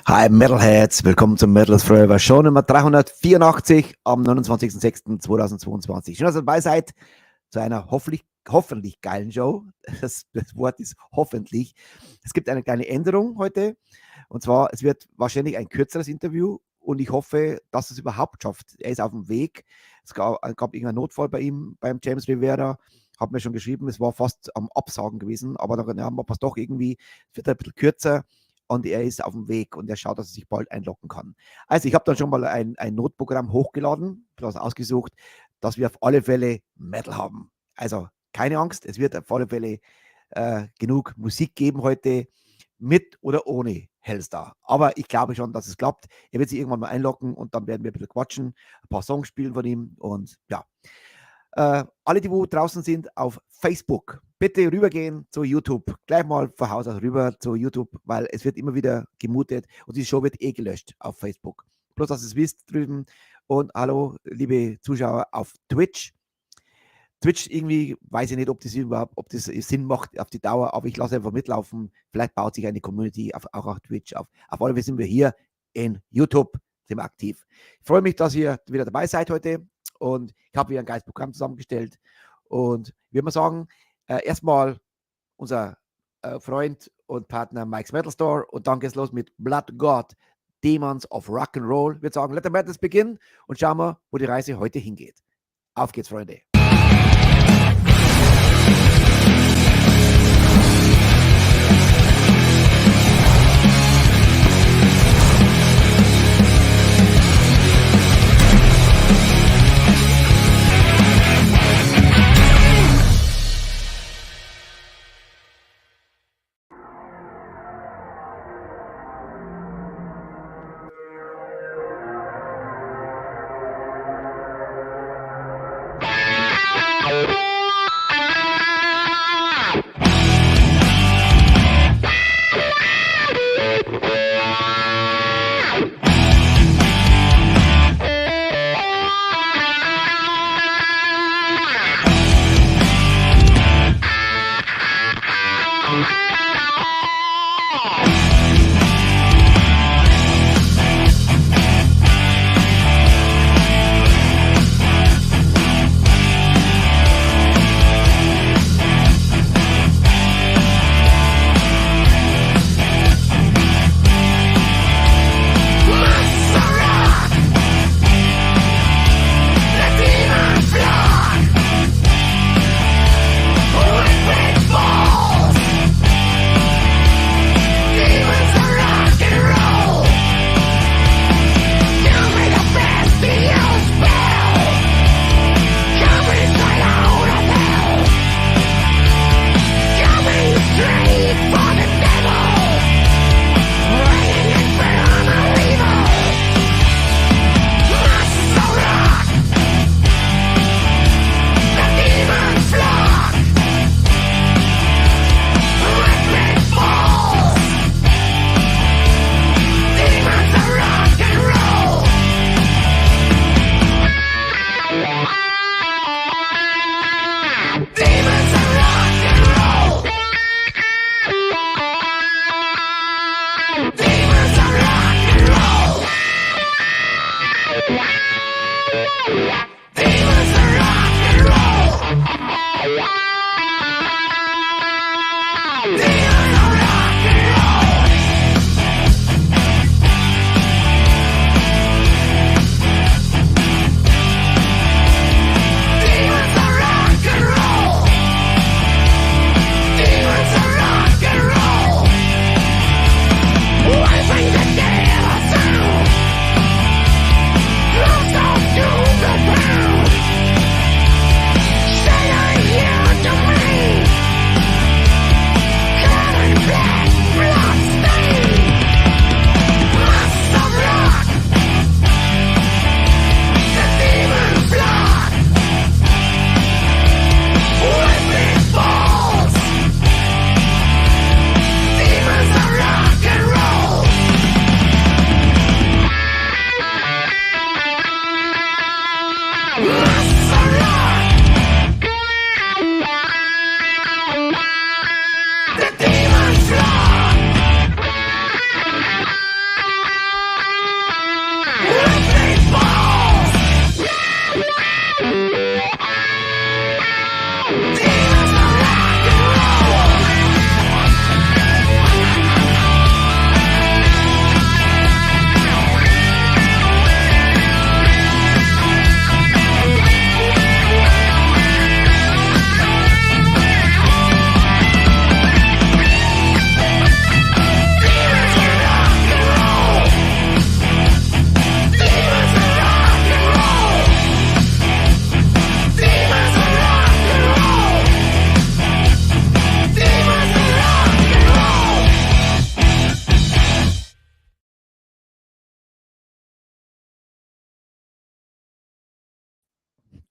Hi Metalheads, willkommen zum METALHEADS FOREVER Show Nummer 384 am 29.06.2022. Schön, dass ihr dabei seid zu einer hoffentlich geilen Show. Das Wort ist hoffentlich. Es gibt eine kleine Änderung heute und zwar, es wird wahrscheinlich ein kürzeres Interview und ich hoffe, dass es überhaupt schafft. Er ist auf dem Weg. Es gab irgendeinen Notfall bei ihm, beim James Rivera. Hat mir schon geschrieben, es war fast am Absagen gewesen, aber dann haben wir es doch irgendwie, es wird ein bisschen kürzer. Und er ist auf dem Weg und er schaut, dass er sich bald einloggen kann. Also ich habe dann schon mal ein Notprogramm hochgeladen, das ausgesucht, dass wir auf alle Fälle Metal haben. Also keine Angst, es wird auf alle Fälle genug Musik geben heute, mit oder ohne Helstar. Aber ich glaube schon, dass es klappt. Er wird sich irgendwann mal einloggen und dann werden wir ein bisschen quatschen, ein paar Songs spielen von ihm und ja. Alle, die wo draußen sind auf Facebook, bitte rübergehen zu YouTube. Gleich mal von Haus aus rüber zu YouTube, weil es wird immer wieder gemutet und die Show wird gelöscht auf Facebook. Bloß, dass ihr es wisst drüben. Und hallo, liebe Zuschauer auf Twitch. Twitch irgendwie, weiß ich nicht, ob das Sinn macht auf die Dauer, aber ich lasse einfach mitlaufen. Vielleicht baut sich eine Community auch auf Twitch auf. Auf alle Fälle sind wir hier in YouTube, sind wir aktiv. Ich freue mich, dass ihr wieder dabei seid heute. Und ich habe wieder ein geiles Programm zusammengestellt. Und ich würde mal sagen, erstmal unser Freund und Partner Mike's Metal Store. Und dann geht's los mit Blood God, Demons of Rock'n'Roll. Ich würde sagen, let the madness begin und schauen wir, wo die Reise heute hingeht. Auf geht's, Freunde.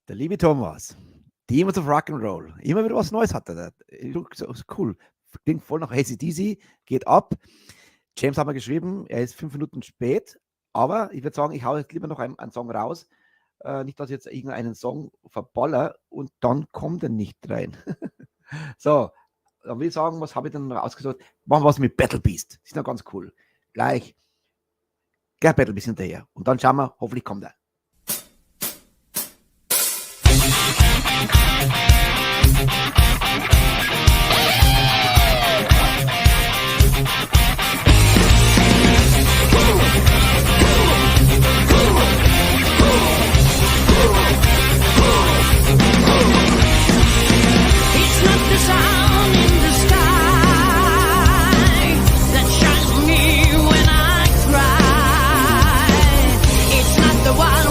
Der liebe Thomas, Demons of Rock'n'Roll, immer wieder was Neues hat er. So cool, klingt voll nach AC/DC, geht ab. James hat mir geschrieben, er ist 5 Minuten spät, aber ich würde sagen, ich hau jetzt lieber noch einen Song raus. Nicht, dass ich jetzt irgendeinen Song verballer und dann kommt er nicht rein. So, dann will ich sagen, was habe ich denn rausgesucht? Machen wir was mit Battle Beast. Das ist noch ganz cool. Gleich Battle Beast hinterher. Und dann schauen wir, hoffentlich kommt er. It's not the sound in the sky that shines me when I cry. It's not the one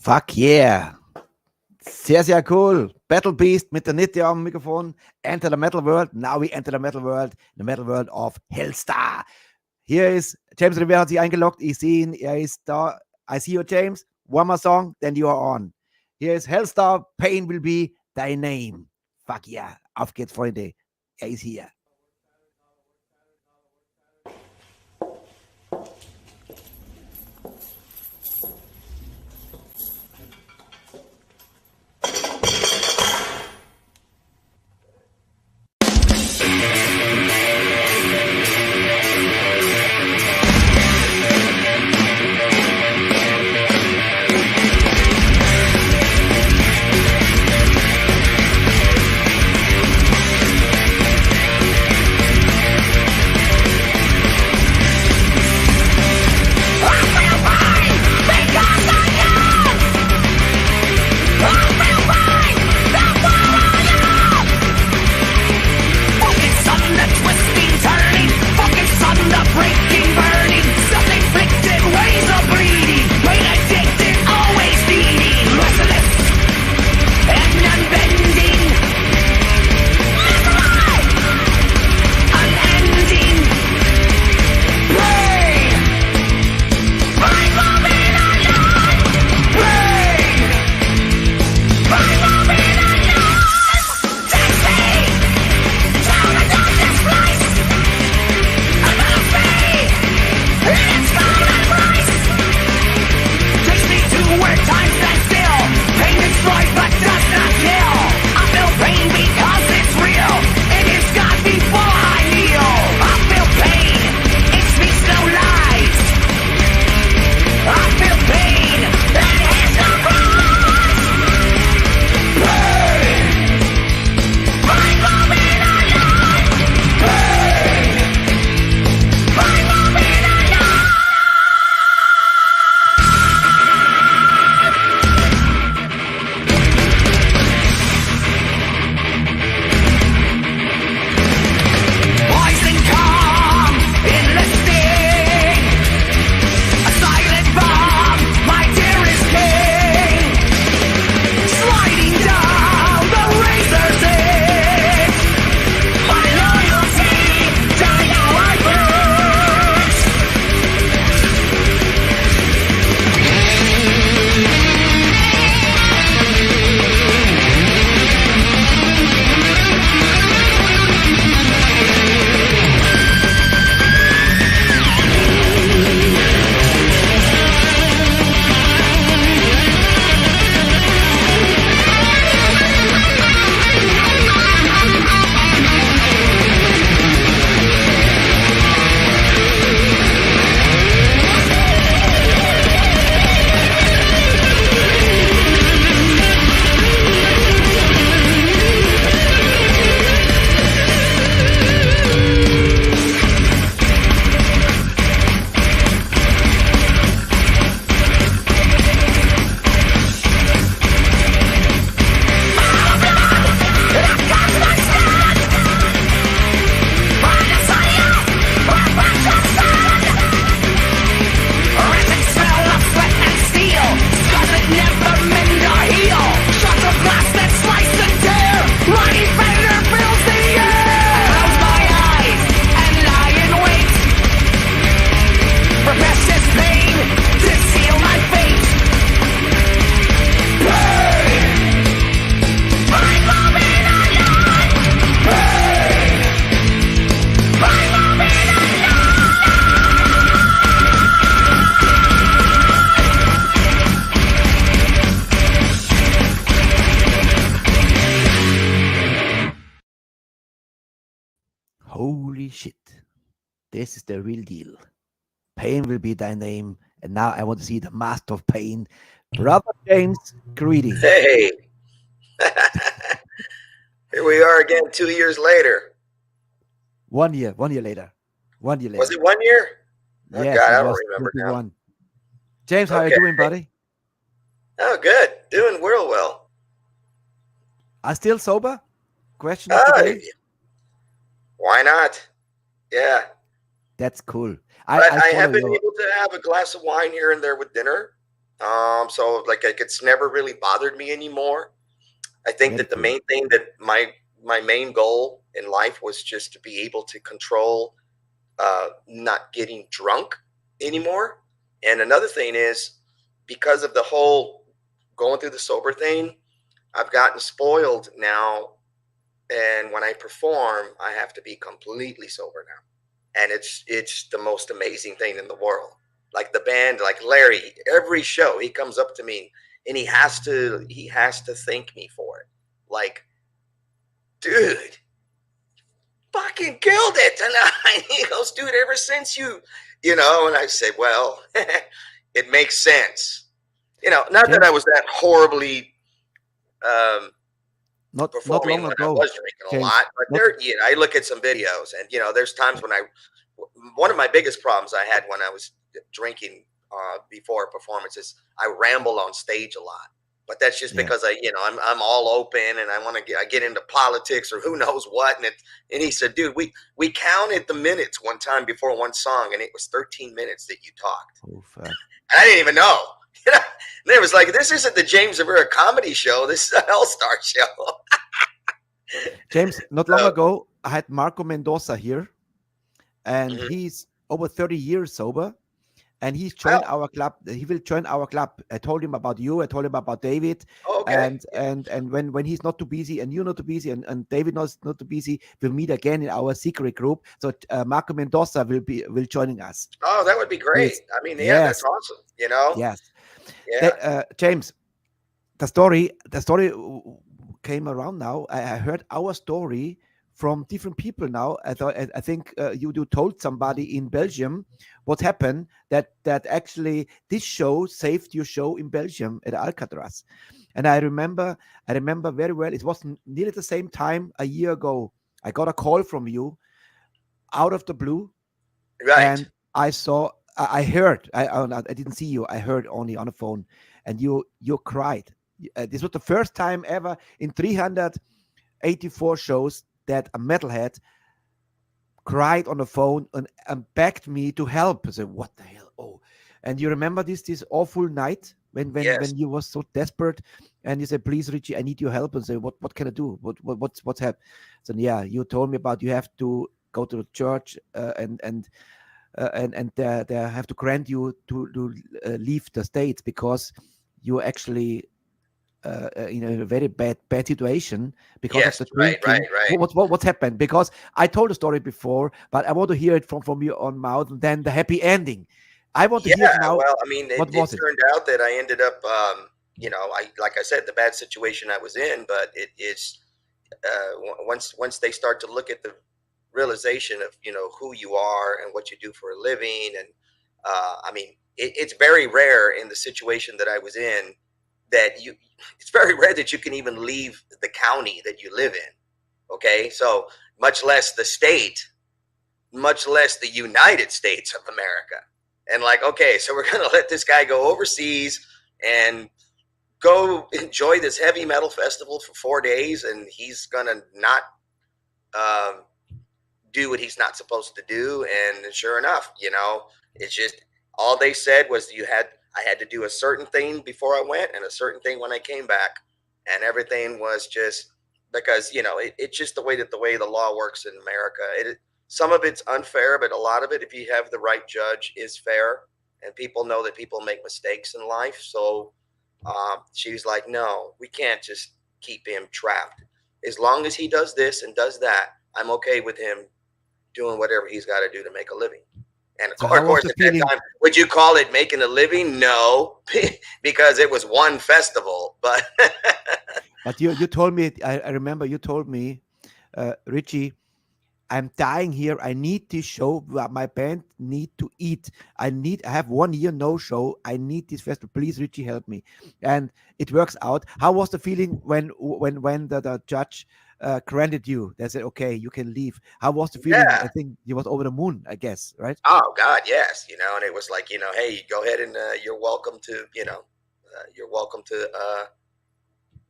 Fuck yeah. Sehr, sehr cool. Battle Beast mit der Nitte am Mikrofon. Enter the Metal World. Now we enter the Metal World. The Metal World of Helstar. Hier ist James Rivera, hat sich eingeloggt. Ich sehe ihn. Er ist da. I see you, James. One more song, then you are on. Hier ist Helstar. Pain will be thy name. Fuck yeah. Auf geht's, Freunde. Er ist hier. Holy shit. This is the real deal. Pain will be thy name. And now I want to see the master of pain, Brother James. Greetings. Hey. Here we are again 2 years later. 1 year later. 1 year later. Was it 1 year? Oh, yes, God, I don't remember now. James, how are you doing, buddy? Oh, good. Doing real well. Are still sober? Question of the day? Why not? Yeah. That's cool. I have been able to have a glass of wine here and there with dinner. So like it's never really bothered me anymore. I think Very that the cool. main thing that my main goal in life was just to be able to control not getting drunk anymore. And another thing is because of the whole going through the sober thing, I've gotten spoiled now. And when I perform, I have to be completely sober now. And it's the most amazing thing in the world. Like the band, like Larry, every show he comes up to me and he has to thank me for it. Like, dude, fucking killed it tonight. He goes, dude, ever since you know, and I say, well, it makes sense. You know, not that I was that horribly not performing long when I ago, was drinking a James. lot, but Not, there, you know, I look at some videos and, you know, there's times when one of my biggest problems I had when I was drinking before a performance is I ramble on stage a lot. But that's just yeah. because I'm all open and I get into politics or who knows what. And he said, dude, we counted the minutes one time before one song and it was 13 minutes that you talked. Oh, fuck. And I didn't even know. You know, and it was like, this isn't the James Rivera comedy show. This is a Helstar show. James, not long ago, I had Marco Mendoza here, and Mhm. he's over 30 years sober, and he's joined our club. He will join our club. I told him about you. I told him about David. Oh, okay. And when he's not too busy and you're not too busy and David not too busy, we'll meet again in our secret group. So Marco Mendoza will joining us. Oh, that would be great. Please. I mean, yeah, Yes. that's awesome. You know? Yes. Yeah. James, the story came around now. I heard our story from different people now. I think you told somebody in Belgium what happened, that actually this show saved your show in Belgium at Alcatraz. And I remember very well. It was nearly the same time a year ago. I got a call from you out of the blue, Right. and I heard. I didn't see you. I heard only on the phone, and you cried. This was the first time ever in 384 shows that a metalhead cried on the phone and begged me to help. I said, "What the hell?" Oh, and you remember this awful night when Yes. you was so desperate, and you said, "Please, Richie, I need your help." And say, "What can I do? What's happened?" So yeah, you told me about you have to go to the church and they have to grant you to leave the States because you're actually in a very bad situation because Yes. of the Right. drinking. Right. What's happened? Because I told the story before, but I want to hear it from your own mouth, and then the happy ending. I want to hear Yeah. now. Well, I mean, What it was it? turned out that I ended up, you know, like I said, the bad situation I was in, but it is once they start to look at the realization of, you know, who you are and what you do for a living. And I mean, it's very rare in the situation that I was in that it's very rare that you can even leave the county that you live in. Okay. So much less the state, much less the United States of America. And like, okay, so we're going to let this guy go overseas and go enjoy this heavy metal festival for 4 days. And he's going to not, do what he's not supposed to do. And sure enough, you know, it's just all they said was I had to do a certain thing before I went and a certain thing when I came back. And everything was just because, you know, it's just the way the law works in America. Some of it's unfair, but a lot of it, if you have the right judge, is fair. And people know that people make mistakes in life. So she was like, no, we can't just keep him trapped. As long as he does this and does that, I'm okay with him doing whatever he's got to do to make a living. And So of how was course, the at that feeling? time, would you call it making a living? No, because it was one festival. But But you told me. I remember you told me, Richie, I'm dying here. I need this show. My band need to eat. I have 1 year no show. I need this festival. Please, Richie, help me. And it works out. How was the feeling when the judge granted you? They said, okay, you can leave. How was the feeling? yeah, I think you was over the moon, I guess, right? oh God, yes, you know, and it was like, you know, hey, go ahead and you're welcome to, you know, you're welcome to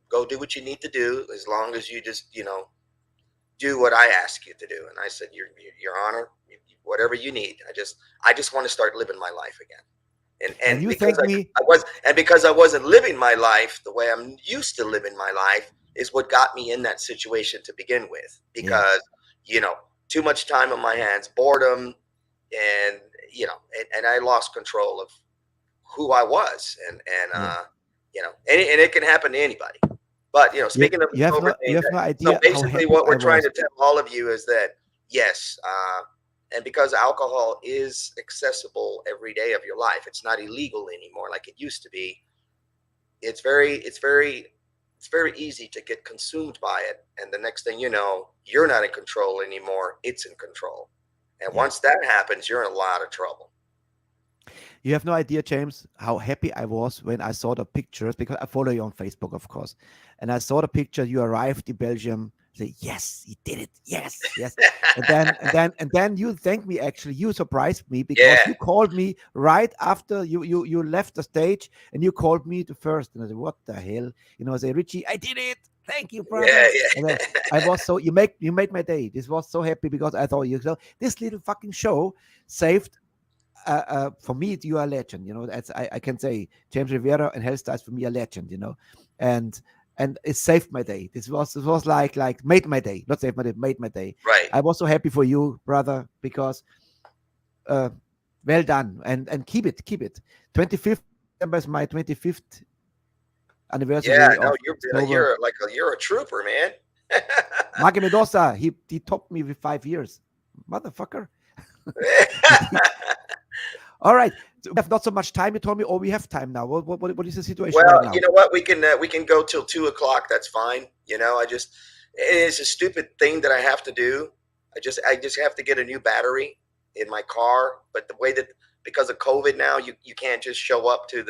go do what you need to do as long as you just, you know, do what I ask you to do. And I said, Your Honor, whatever you need. I just want to start living my life again. And you because thank me. because I wasn't living my life the way I'm used to living my life is what got me in that situation to begin with. Because too much time on my hands, boredom, and and I lost control of who I was, and it can happen to anybody. But speaking of you have sober no things, idea so how basically happy what we're I trying was. to tell all of you is that yes, and because alcohol is accessible every day of your life, it's not illegal anymore like it used to be. It's very easy to get consumed by it, and the next thing you know, you're not in control anymore. It's in control, and once that happens, you're in a lot of trouble. You have no idea, James, how happy I was when I saw the pictures, because I follow you on Facebook, of course. And I saw the picture. You arrived in Belgium. Say, yes, you did it. Yes. And then you thanked me. Actually, you surprised me because you called me right after you left the stage, and you called me the first. And I said, what the hell? I say, Richie, I did it. Thank you, brother. And I was so you made my day. This was so happy because I thought this little fucking show saved. For me, you are a legend. That's I can say James Rivera and Helstar is for me a legend. And it saved my day. This was like made my day. Not saved my day, made my day. Right. I was so happy for you, brother, because well done, and keep it. 25th September is my 25th anniversary. Yeah, no, you're a trooper, man. Mage Mendoza, he topped me with 5 years, motherfucker. All right, so we have not so much time. You told me, we have time now. What is the situation right now? You know what? We can go till 2:00. That's fine. It's a stupid thing that I have to do. I just have to get a new battery in my car. But the way that because of COVID now, you can't just show up to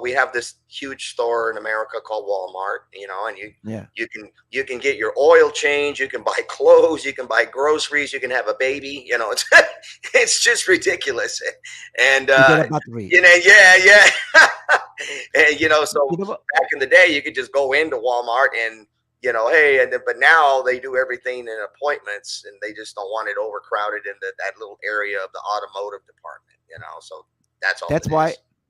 we have this huge store in America called Walmart, and you can get your oil change, you can buy clothes, you can buy groceries, you can have a baby, it's just ridiculous. And you get a battery. And so back in the day you could just go into Walmart and but now they do everything in appointments, and they just don't want it overcrowded in that little area of the automotive department, so that's all.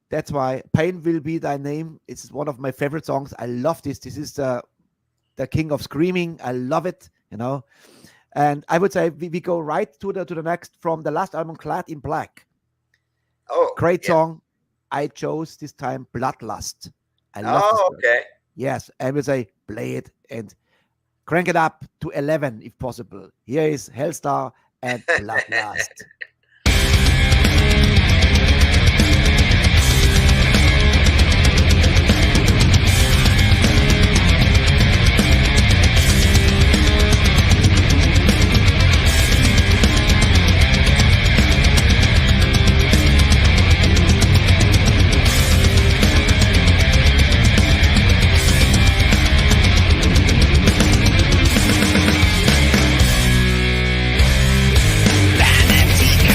That's why Pain Will Be Thy Name. It's one of my favorite songs. I love this. This is the king of screaming. I love it, And I would say we go right to the next from the last album, Clad in Black. Oh, great song. I chose this time Bloodlust. I love this song. Okay. Yes, I would say play it and crank it up to 11 if possible. Here is Helstar and Bloodlust. Vanity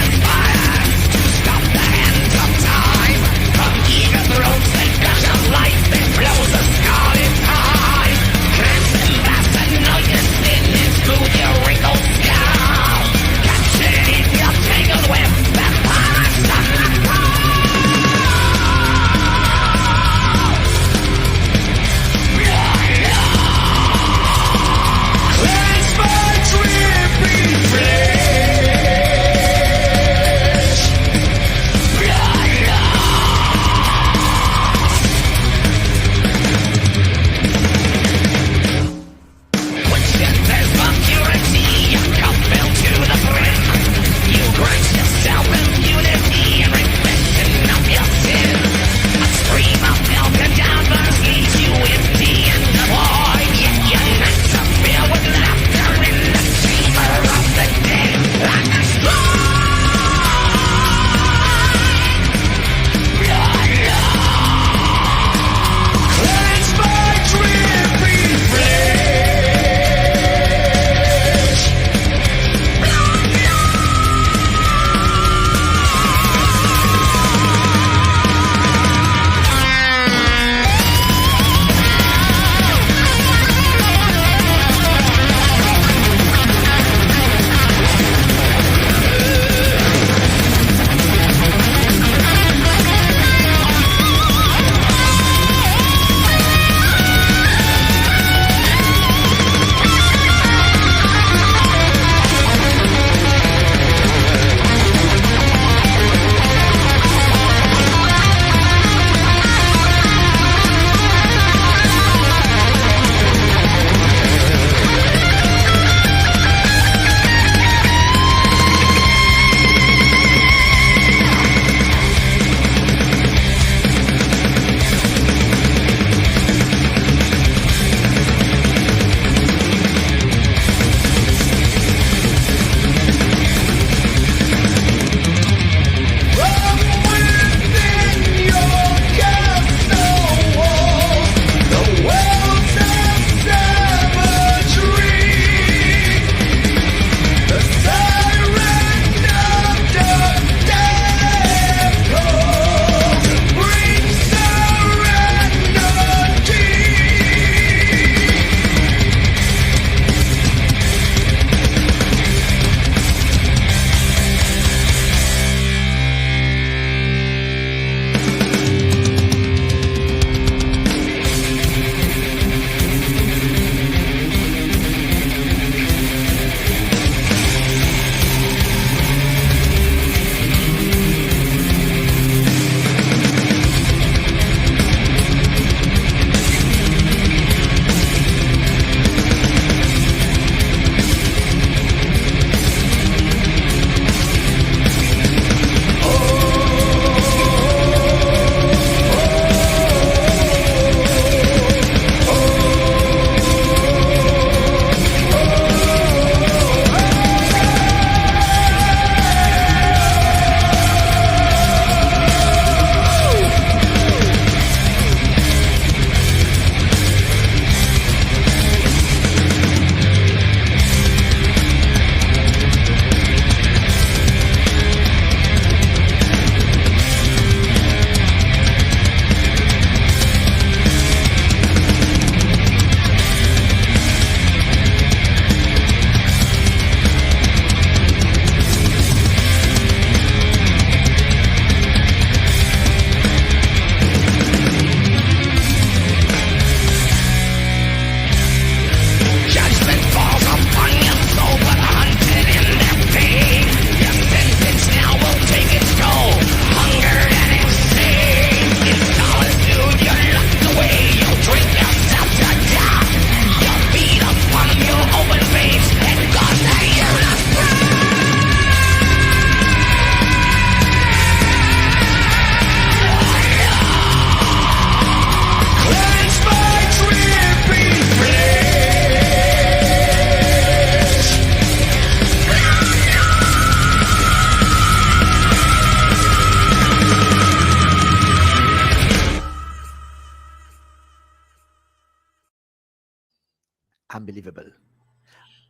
unbelievable.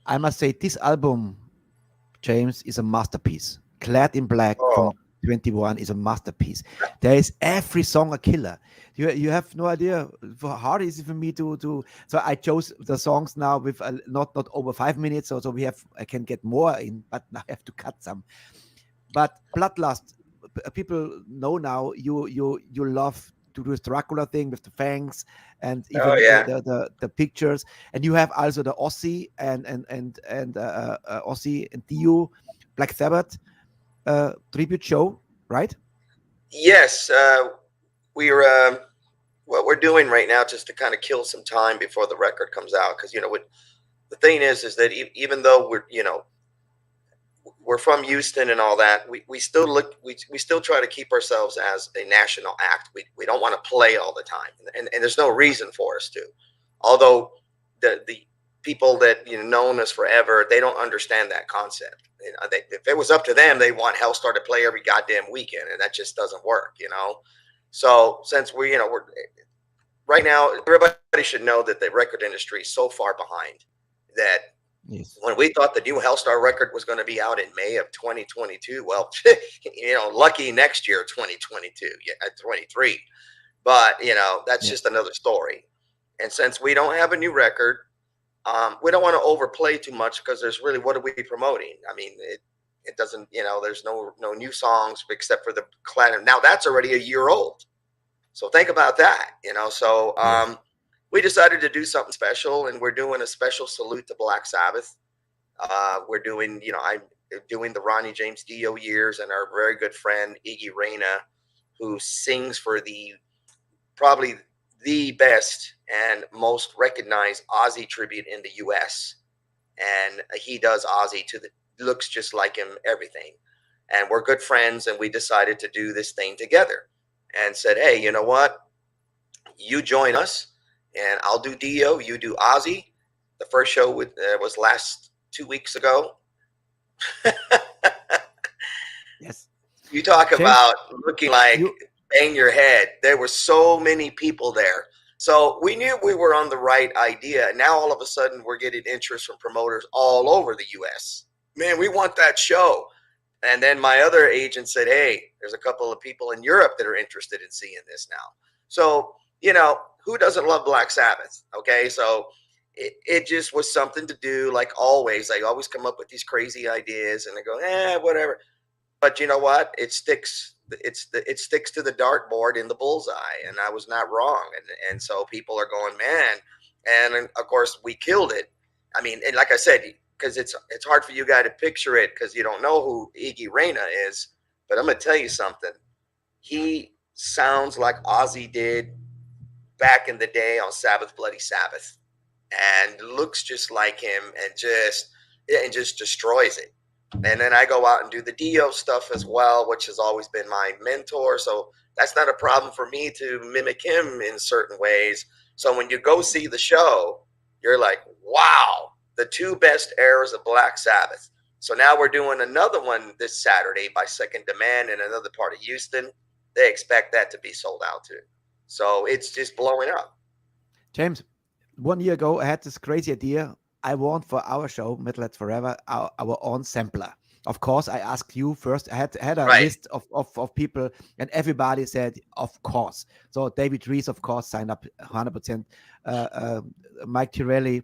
I must say, this album, James, is a masterpiece. Clad in Black from 21 is a masterpiece. There is every song a killer. You have no idea how hard it is for me to. So I chose the songs now with not over 5 minutes. So I can get more in, but now I have to cut some. But Bloodlust, people know now you love to do this Dracula thing with the fangs and even the pictures, and you have also the Ozzy and Ozzy and Dio Black Sabbath tribute show, right? Yes, we're what we're doing right now just to kind of kill some time before the record comes out, because the thing is that even though we're from Houston and all that, we still still try to keep ourselves as a national act. We don't want to play all the time, and there's no reason for us to. Although the people that known us forever, they don't understand that concept. If it was up to them, they want Helstar to play every goddamn weekend, and that just doesn't work, So since we're right now, everybody should know that the record industry is so far behind that. Yes. When we thought the new Helstar record was going to be out in May of 2022, well, lucky next year, 2022, 23. But, that's just another story. And since we don't have a new record, we don't want to overplay too much, because there's really, what are we promoting? I mean, it doesn't, there's no new songs except for the Clatter. Now that's already a year old. So think about that, So, we decided to do something special, and we're doing a special salute to Black Sabbath. We're doing, I'm doing the Ronnie James Dio years, and our very good friend Iggy Reyna, who sings for probably the best and most recognized Ozzy tribute in the U.S. And he does Ozzy looks just like him, everything. And we're good friends, and we decided to do this thing together, and said, hey, you know what? You join us, and I'll do Dio, you do Ozzy. The first show was last 2 weeks ago. Yes. You talk about looking like bang your head. There were so many people there. So we knew we were on the right idea. Now all of a sudden we're getting interest from promoters all over the U.S. Man, we want that show. And then my other agent said, hey, there's a couple of people in Europe that are interested in seeing this now. So, who doesn't love Black Sabbath? Okay, so it just was something to do. Like always, I always come up with these crazy ideas, and I go, whatever. But you know what? It sticks. It sticks to the dartboard in the bullseye, and I was not wrong. And so people are going, man. And of course, we killed it. I mean, and like I said, because it's hard for you guys to picture it because you don't know who Iggy Reyna is. But I'm gonna tell you something. He sounds like Ozzy did back in the day on Sabbath Bloody Sabbath, and looks just like him, and just destroys it. And then I go out and do the Dio stuff as well, which has always been my mentor. So that's not a problem for me to mimic him in certain ways. So when you go see the show, you're like, wow, the two best eras of Black Sabbath. So now we're doing another one this Saturday by Second Demand in another part of Houston. They expect that to be sold out too. So it's just blowing up. James, 1 year ago, I had this crazy idea. I want for our show, Metalheads Forever, our own sampler. Of course, I asked you first. I had a list of people, and everybody said, of course. So David Rees, of course, signed up 100%. Mike Tirelli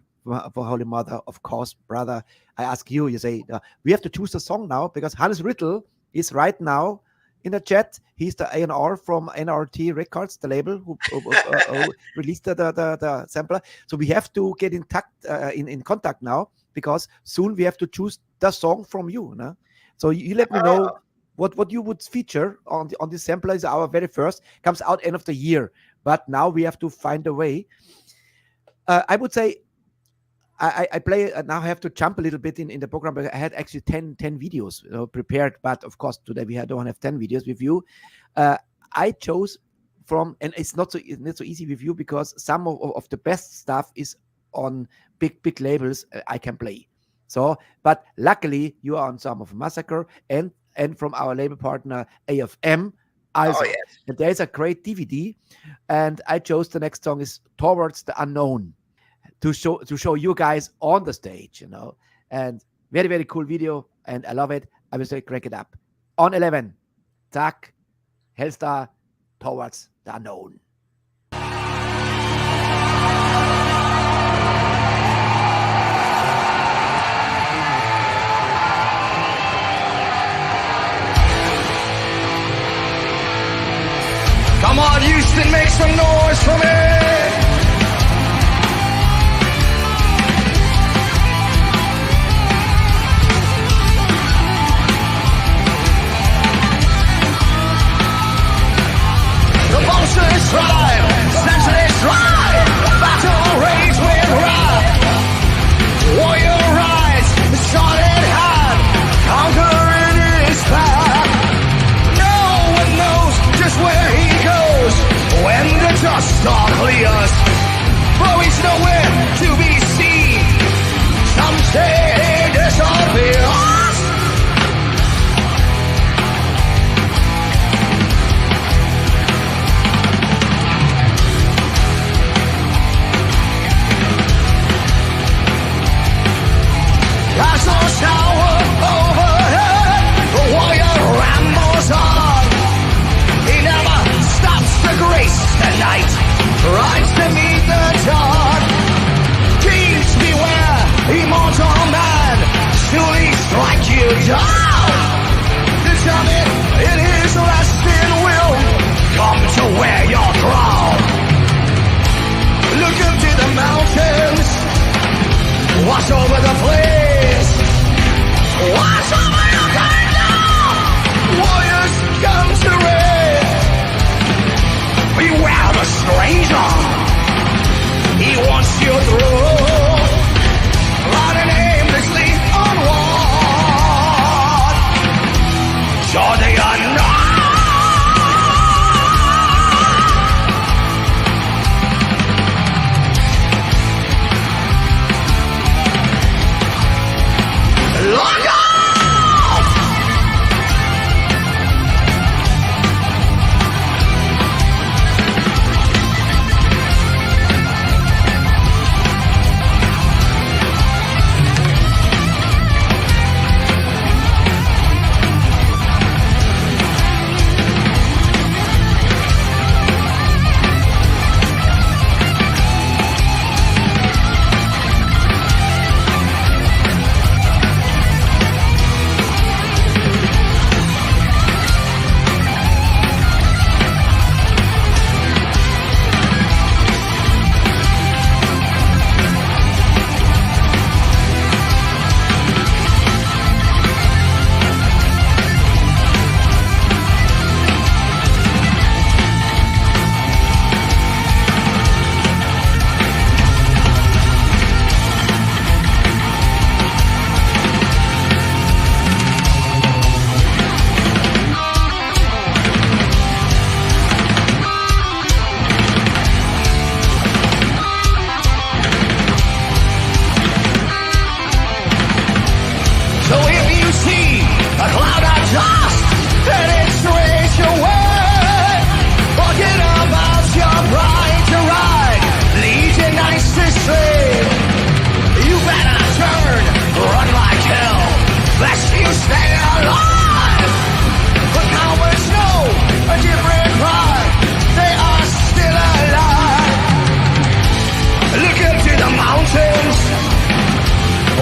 for Holy Mother, of course, brother. I ask you, you say, we have to choose a song now, because Hannes Rittel is right now in the chat. He's the A&R from NRT Records, the label who released the sampler. So we have to get in contact now, because soon we have to choose the song from you. No? So you let me know what you would feature on this sampler. Is our very first, comes out end of the year, but now we have to find a way. I would say I play now. I have to jump a little bit in the program, but I had actually 10 videos prepared. But of course, today we don't have 10 videos with you. I chose from, and it's not so easy with you, because some of the best stuff is on big labels I can play. So, but luckily you are on some of Massacre and from our label partner AFM. Also, yes. And there's a great DVD, and I chose the next song is Towards the Unknown. to show you guys on the stage, and very, very cool video, and I love it. I will say crank it up. On 11, Zack, Helstar, Towards the Unknown. Come on, Houston, make some noise for me. Convulsions thrive, senseless drive, battle rage with wrath. Warrior rise, sword in hand, conquering his path. No one knows just where he goes when the dust all clears. For he's nowhere to be seen. Some say he disappears. Castles tower overhead, the warrior rambles on. He never stops to grace the night, rides to meet the dawn. Kings beware, immortal man, surely strike you down. Determined in his lasting will, come to wear your crown. Look up to the mountains, watch over the flames. Watch over your kingdom. Warriors come to reign. Beware the stranger. He wants you through. Running aimlessly onward. Toward the unknown. Look out!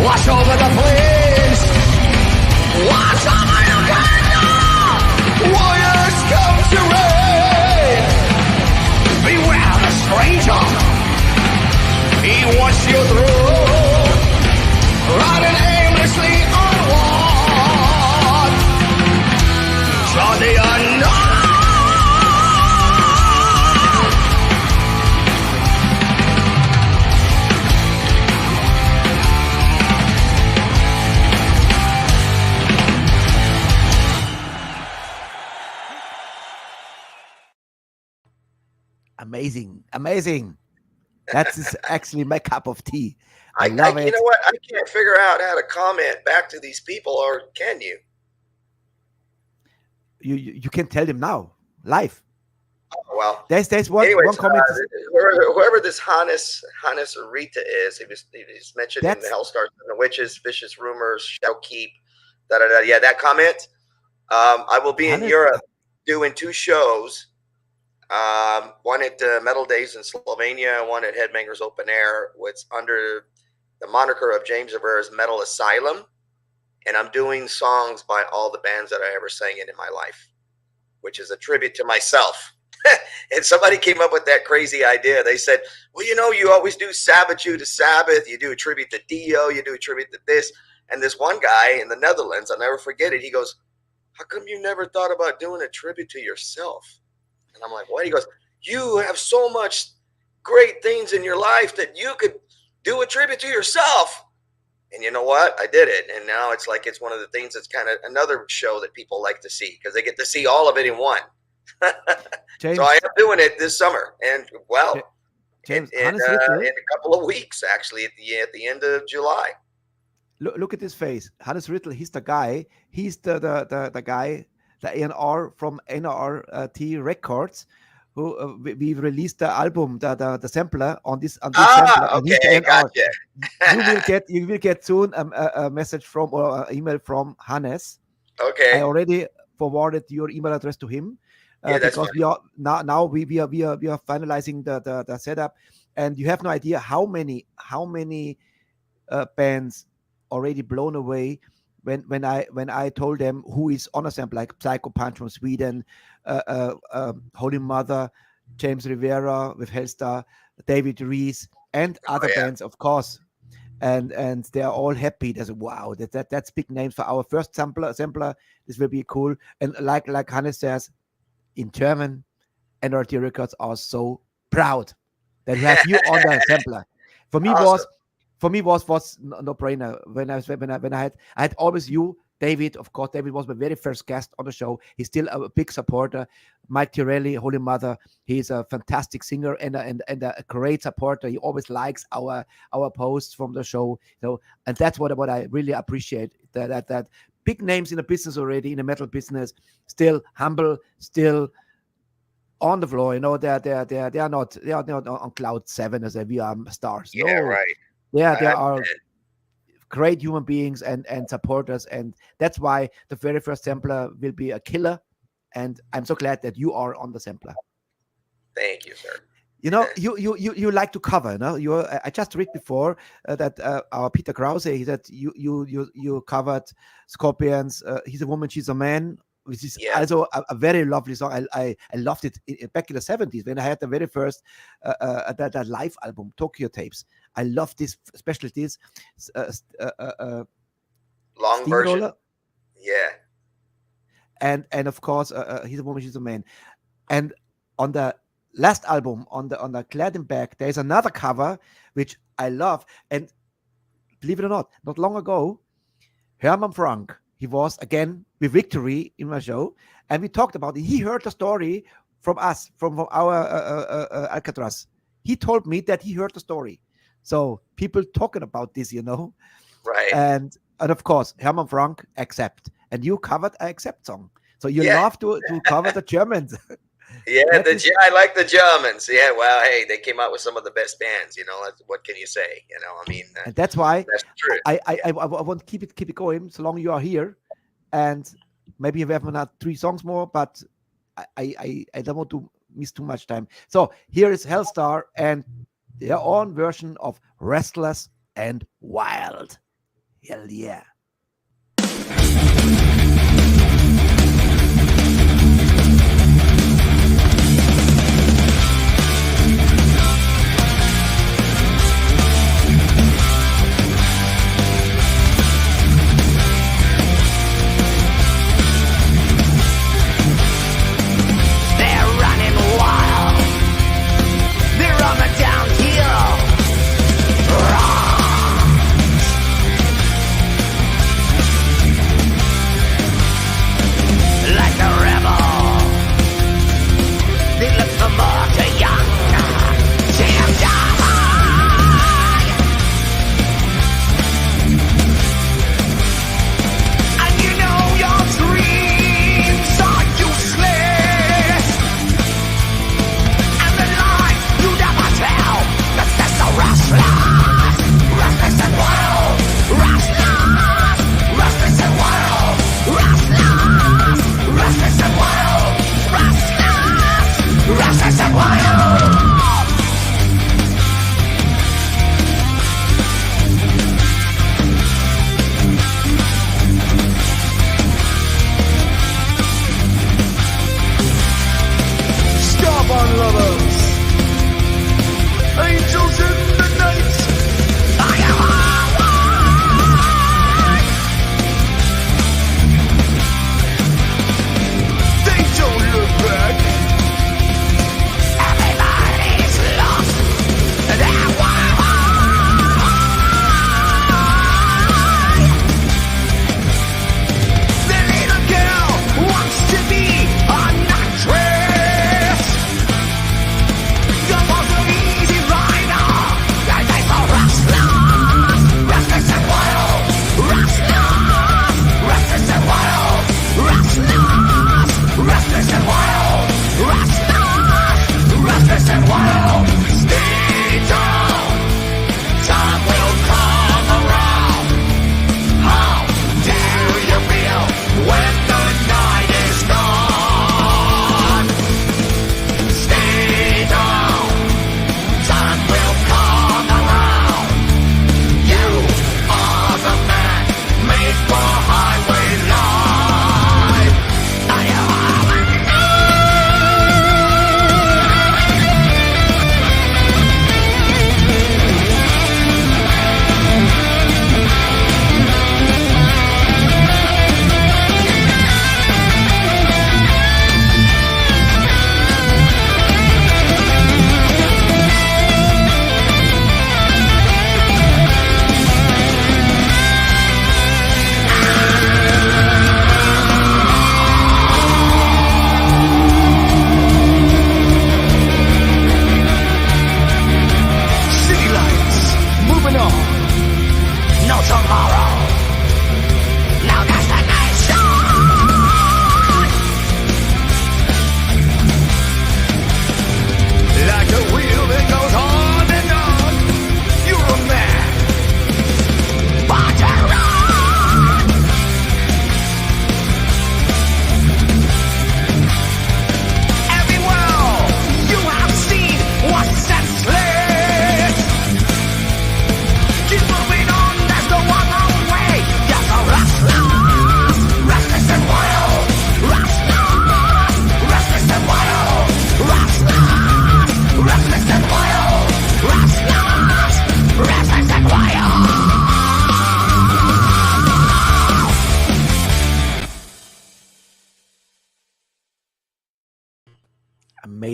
Watch over the plains. Watch over your kingdom. Warriors come to reign. Beware the stranger. He wants you through. Running aimlessly onward. Toward the unknown. Amazing. That's actually my cup of tea. I love it. You know what? I can't figure out how to comment back to these people, or can you? You can tell them now, live. Well, There's one comment. Whoever this Hannes Rita is, he's mentioned in the Helstar and the Witches, Vicious Rumors, Shall Keep, Yeah, that comment. I will be in Europe doing 2 shows. One at Metal Days in Slovenia, one at Headbangers Open Air, which under the moniker of James Rivera's Metal Asylum. And I'm doing songs by all the bands that I ever sang in my life, which is a tribute to myself. And somebody came up with that crazy idea. They said, well, you always do Sabbath you to Sabbath. You do a tribute to Dio. You do a tribute to this. And this one guy in the Netherlands, I'll never forget it. He goes, how come you never thought about doing a tribute to yourself? And I'm like, what? He goes, you have so much great things in your life that you could do a tribute to yourself. And you know what? I did it. And now it's like, it's one of the things that's kind of another show that people like to see because they get to see all of it in one. James, so I am doing it this summer, and James, in a couple of weeks, actually, at the end of July. Look at his face, Hannes Rittel. He's the guy. He's the guy, the A&R from NRT Records, who we released the album, the sampler on this sampler. Okay, gotcha. you will get soon a message from or an email from Hannes. Okay. I already forwarded your email address to him. Because we are now we are finalizing the setup, and you have no idea how many bands already blown away when I told them who is on a sample, like Psycho Punch from Sweden, Holy Mother, James Rivera with Helstar, David Rees, and other bands, of course. And they are all happy. They say, wow, that's big names for our first sampler. This will be cool. And like Hannes says, in German, NRT Records are so proud that we have you on the sampler. For me, was no brainer when I had always you, David. Of course, David was my very first guest on the show. He's still a big supporter. Mike Tirelli, Holy Mother, he's a fantastic singer and a great supporter. He always likes our posts from the show. And that's what I really appreciate. That big names in the business already, in the metal business, still humble, still on the floor. They are not on cloud 7 as we are stars. Yeah, no. Right. They are great human beings and supporters, and that's why the very first sampler will be a killer. And I'm so glad that you are on the sampler. Thank you, sir. You like to cover, no? I just read before that our Peter Krause, he said you covered Scorpions. He's a woman, she's a man, which is also a very lovely song. I loved it back in the 70s when I had the very first that live album, Tokyo Tapes. I loved this, especially this long version. Yeah. And of course, he's a woman, she's a man. And on the last album, on the Gladenberg, there's another cover which I love. And believe it or not long ago, Herman Frank, he was again with Victory in my show, and we talked about it. He heard the story from us, from our Alcatraz. He told me that he heard the story. So people talking about this, right? And of course, Herman Frank, Accept, and you covered an Accept song. So you love to cover the Germans. Yeah, I like the Germans. Yeah, well, hey, they came out with some of the best bands. What can you say? And that's why that's true. I want to keep it going so long you are here, and maybe you have another 3 songs more, but I don't want to miss too much time. So here is Helstar and their own version of Restless and Wild. Hell yeah.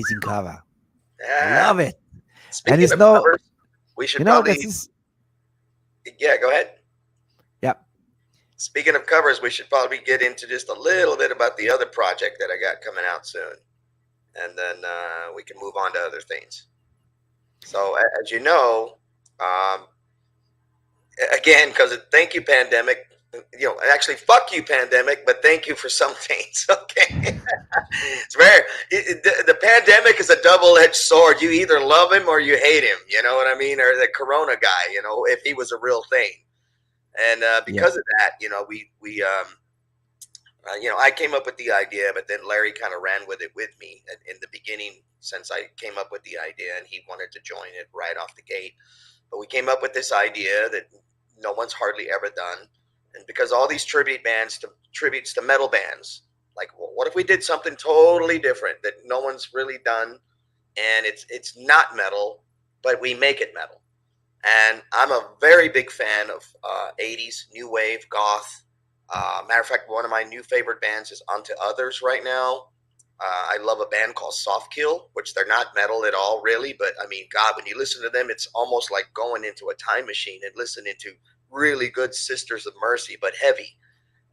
amazing cover. Yeah. Love it. Speaking it's of no- covers, we should You know, probably. this is Yeah, go ahead. yeah. Speaking of covers, we should probably get into just a little bit about the other project that I got coming out soon, and then we can move on to other things. So, as you know, again, because thank you, pandemic. Actually, fuck you, pandemic, but thank you for some things. Okay, it's rare. The pandemic is a double-edged sword. You either love him or you hate him. You know what I mean? Or the Corona guy. If he was a real thing. And because of that, I came up with the idea, but then Larry kind of ran with it with me in the beginning, since I came up with the idea, and he wanted to join it right off the gate. But we came up with this idea that no one's hardly ever done, and because all these tributes to metal bands, like, well, what if we did something totally different that no one's really done, and it's not metal, but we make it metal. And I'm a very big fan of 80s, new wave, goth. Matter of fact, one of my new favorite bands is Unto Others right now. I love a band called Softkill, which they're not metal at all, really. But, I mean, God, when you listen to them, it's almost like going into a time machine and listening to really good Sisters of Mercy, but heavy.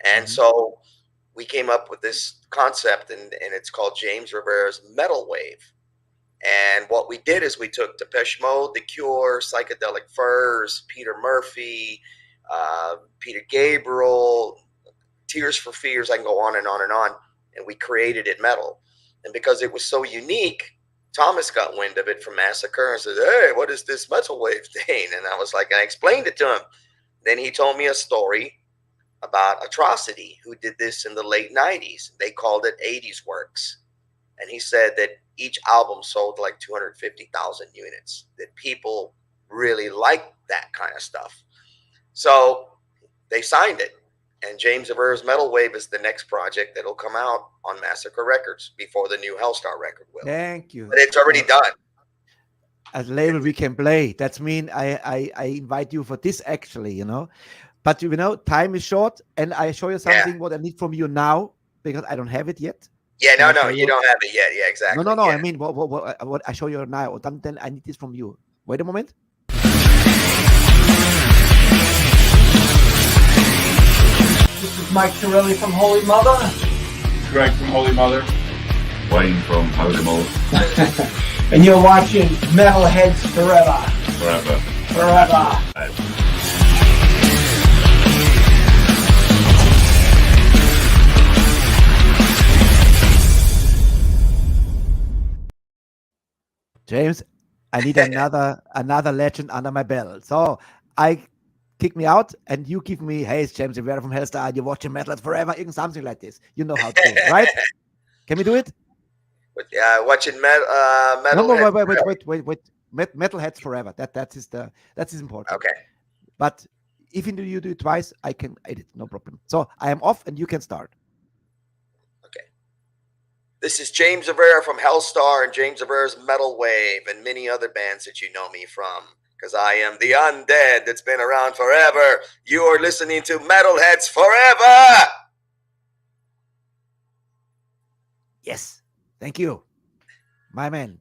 And so we came up with this concept, and it's called James Rivera's Metal Wave. And what we did is we took Depeche Mode, The Cure, Psychedelic Furs, Peter Murphy, Peter Gabriel, Tears for Fears, I can go on and on and on, and we created it metal. And because it was so unique, Thomas got wind of it from Massacre and said, hey, what is this metal wave thing? And I was like, I explained it to him. Then he told me a story about Atrocity, who did this in the late 90s. They called it 80s Works. And he said that each album sold like 250,000 units, that people really liked that kind of stuff. So they signed it. And James Rivera's Metal Wave is the next project that'll come out on Massacre Records before the new Helstar record will. Thank you. But it's already done. As a label, we can play. That's mean I invite you for this, actually, But, time is short, and I show you something what I need from you now, because I don't have it yet. Yeah, no, you don't have it yet. Yeah, exactly. No. Yeah. I mean, what I show you now. Then I need this from you. Wait a moment. This is Mike Torelli from Holy Mother. Greg from Holy Mother. Wayne from Holy Mother. And you're watching Metalheads Forever. Forever. Forever. James, I need another legend under my belt. So I kick me out, and you give me, hey, it's James Rivera from Helstar. You're watching Metalheads Forever, even something like this. You know how to do it, right? Can we do it? Watching metal. No, wait. Metalheads Forever. That is important. Okay. But if you do it twice, I can edit, no problem. So I am off, and you can start. Okay. This is James Rivera from Helstar and James Rivera's Metal Wave and many other bands that you know me from, because I am the undead that's been around forever. You are listening to Metalheads Forever. Yes. Thank you, my man.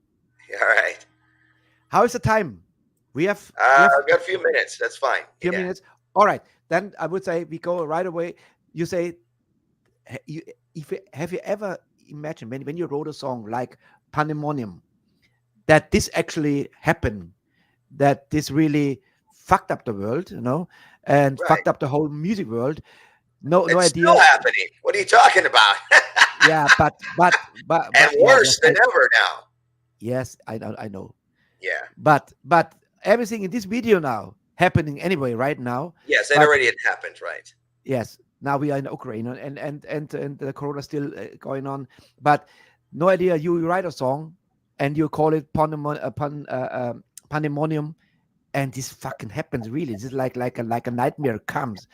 All right. How is the time? We have I've got a few minutes. That's fine. Few minutes. All right. Then I would say we go right away. You say, have you ever imagined when you wrote a song like Pandemonium, that this actually happened, that this really fucked up the world, and fucked up the whole music world? No idea. It's still happening. What are you talking about? Yeah, but and worse than ever now. Yes, I know. Yeah. But everything in this video now happening anyway right now. Yes, it already had happened, right? Yes. Now we are in Ukraine, and the corona still going on. But no idea. You write a song and you call it Pandemonium, and this fucking happens. Really, this is like a nightmare comes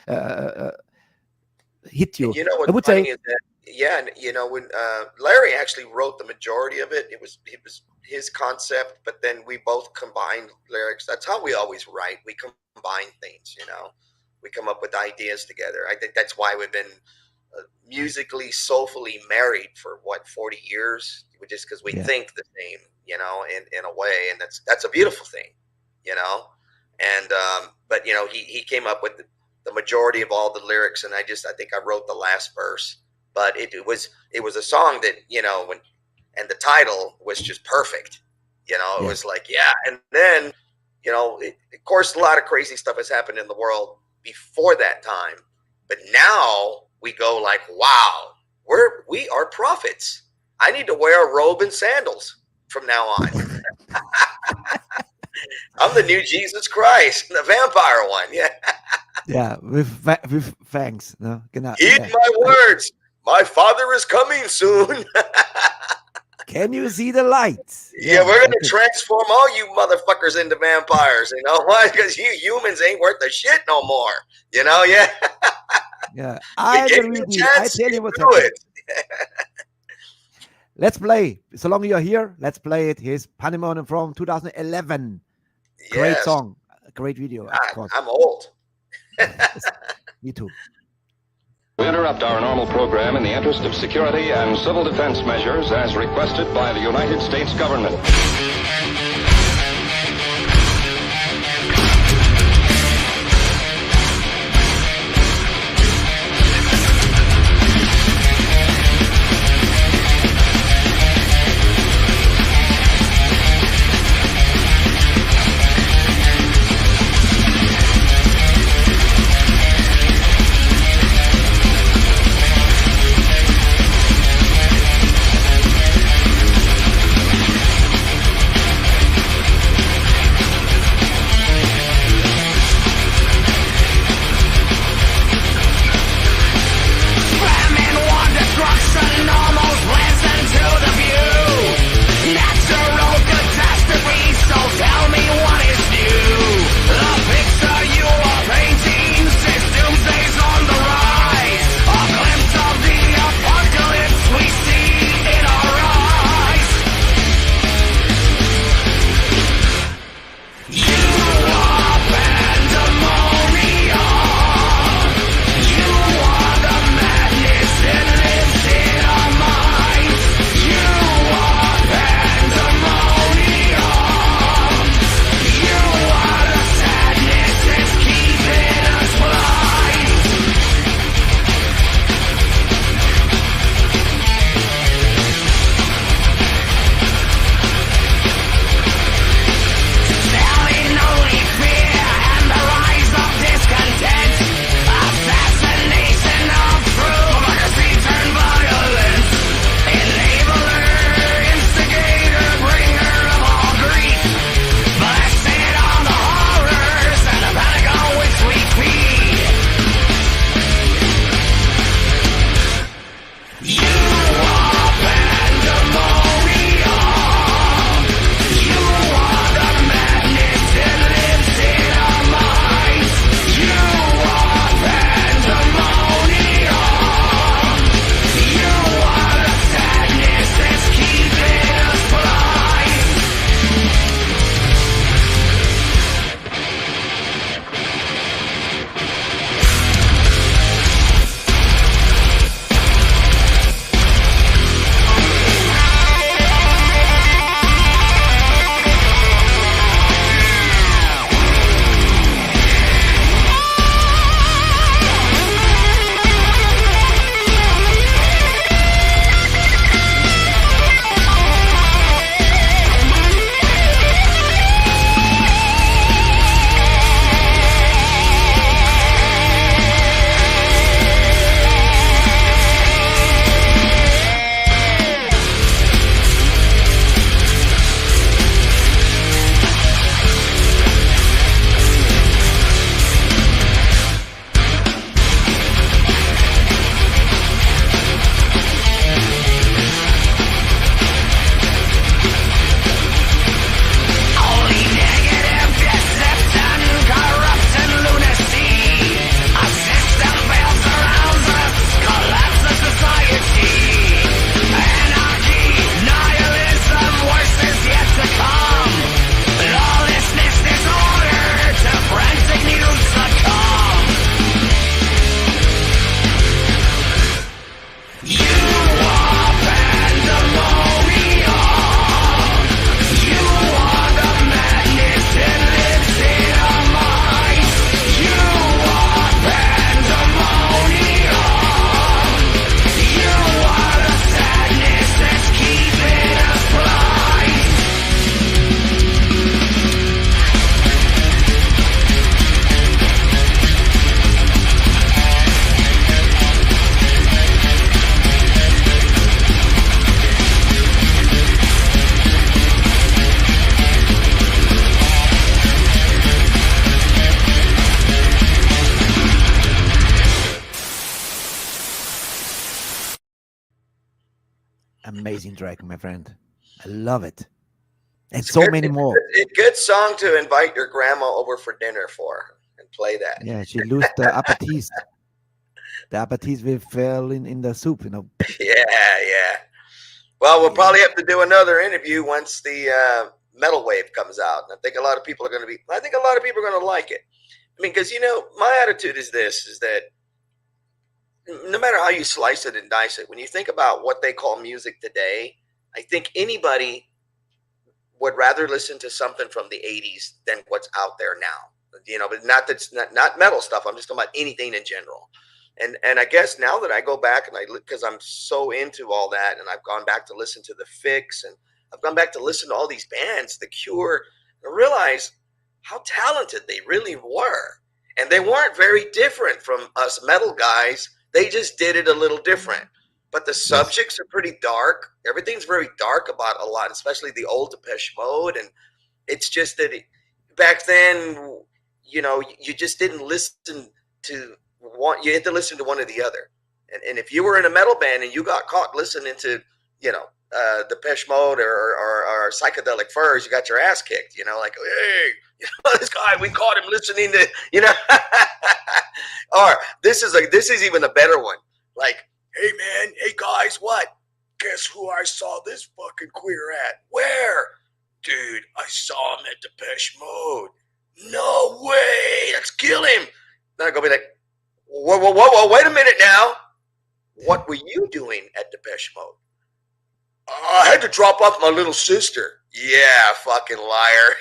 hit you. And you know what's I would funny say, is that, when Larry actually wrote the majority of it, it was his concept, but then we both combined lyrics. That's how we always write. We combine things, we come up with ideas together. I think that's why we've been musically, soulfully married for 40 years, just because we Yeah. think the same, you know, in a way, and that's a beautiful thing, you know. And but you know, he came up with the majority of all the lyrics, and I think I wrote the last verse, but it was a song that, you know, and the title was just perfect, you know. It was like, yeah. And then, you know, of course, a lot of crazy stuff has happened in the world before that time, but now we go like, wow, we are prophets. I need to wear a robe and sandals from now on. I'm the new Jesus Christ, the vampire one. Yeah. Yeah, with fangs. No, genau. Heed my words. My father is coming soon. Can you see the lights? Yeah, we're going to transform all you motherfuckers into vampires. You know why? Because you humans ain't worth the shit no more. You know, yeah. Yeah, I gave agree you a with you. I chance, tell you you what's do happening. it. Let's play. So long you're here, let's play it. Here's Pandemonium from 2011. Great Yes. song. Great video, of course. I'm old. Me too. We interrupt our normal program in the interest of security and civil defense measures as requested by the United States government. amazing track, my friend. I love it. And It's so good- many more. It's a good song to invite your grandma over for dinner for and play that. Yeah, she lost the upper teeth. The upper teeth will fell in the soup, you know. Yeah. Well, we'll probably have to do another interview once the metal wave comes out. And I think a lot of people are going to like it. I mean, because, my attitude is this, is that no matter how you slice it and dice it, when you think about what they call music today, I think anybody would rather listen to something from the 80s than what's out there now. But not metal stuff. I'm just talking about anything in general. And I guess now that I go back and because I'm so into all that, and I've gone back to listen to The Fix, and I've gone back to listen to all these bands, The Cure, and realize how talented they really were. And they weren't very different from us metal guys. They just did it a little different. But the subjects are pretty dark. Everything's very dark about a lot, especially the old Depeche Mode. And it's just that back then, you just didn't listen to one. You had to listen to one or the other. And if you were in a metal band and you got caught listening to, Depeche Mode or Psychedelic Furs, you got your ass kicked. Like, hey, this guy, we caught him listening to, or this is even a better one. Like, hey man, hey guys, what? Guess who I saw this fucking queer at? Where? Dude, I saw him at Depeche Mode. No way, let's kill him. Then I go be like, whoa, wait a minute now. What were you doing at Depeche Mode? I had to drop off my little sister. Yeah, fucking liar.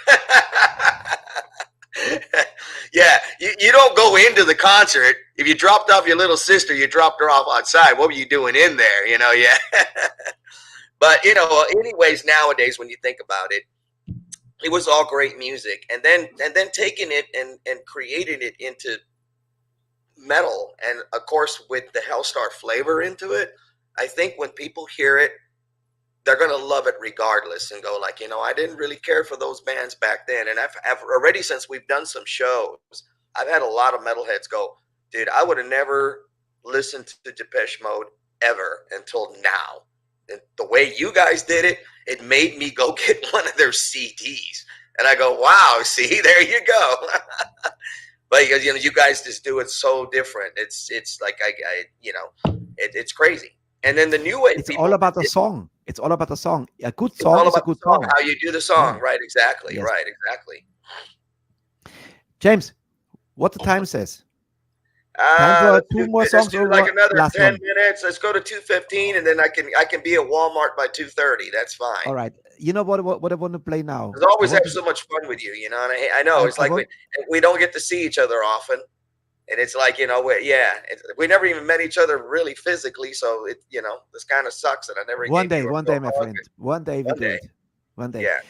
Yeah, you don't go into the concert. If you dropped off your little sister, you dropped her off outside. What were you doing in there? Yeah. But, anyways, nowadays, when you think about it, it was all great music. And then taking it and creating it into metal. And, of course, with the Helstar flavor into it, I think when people hear it, they're going to love it regardless and go like, I didn't really care for those bands back then. And I've already, since we've done some shows, I've had a lot of metalheads go, dude, I would have never listened to Depeche Mode ever until now. And the way you guys did it, it made me go get one of their CDs. And I go, wow, see, there you go. But because, you guys just do it so different. It's like, it's crazy. And then the new wave. It's all about the song. It's all about the song. A good song is a good song. song. How you do the song, Yeah. right? Exactly. Yes. Right. Exactly. James, what the time says? Time for Let's two do- more let's songs do or like what? another Last 10 one. minutes. Let's go to 2:15, and then I can be at Walmart by 2:30. That's fine. All right. You know what I want to play now? Because I always I want have to- so much fun with you, and I know it's I like want- we don't get to see each other often, and it's like we never even met each other really physically, so this kind of sucks that I never. One gave day, you a one day, real my hug. friend. One day we One do day. it. One day. Yeah.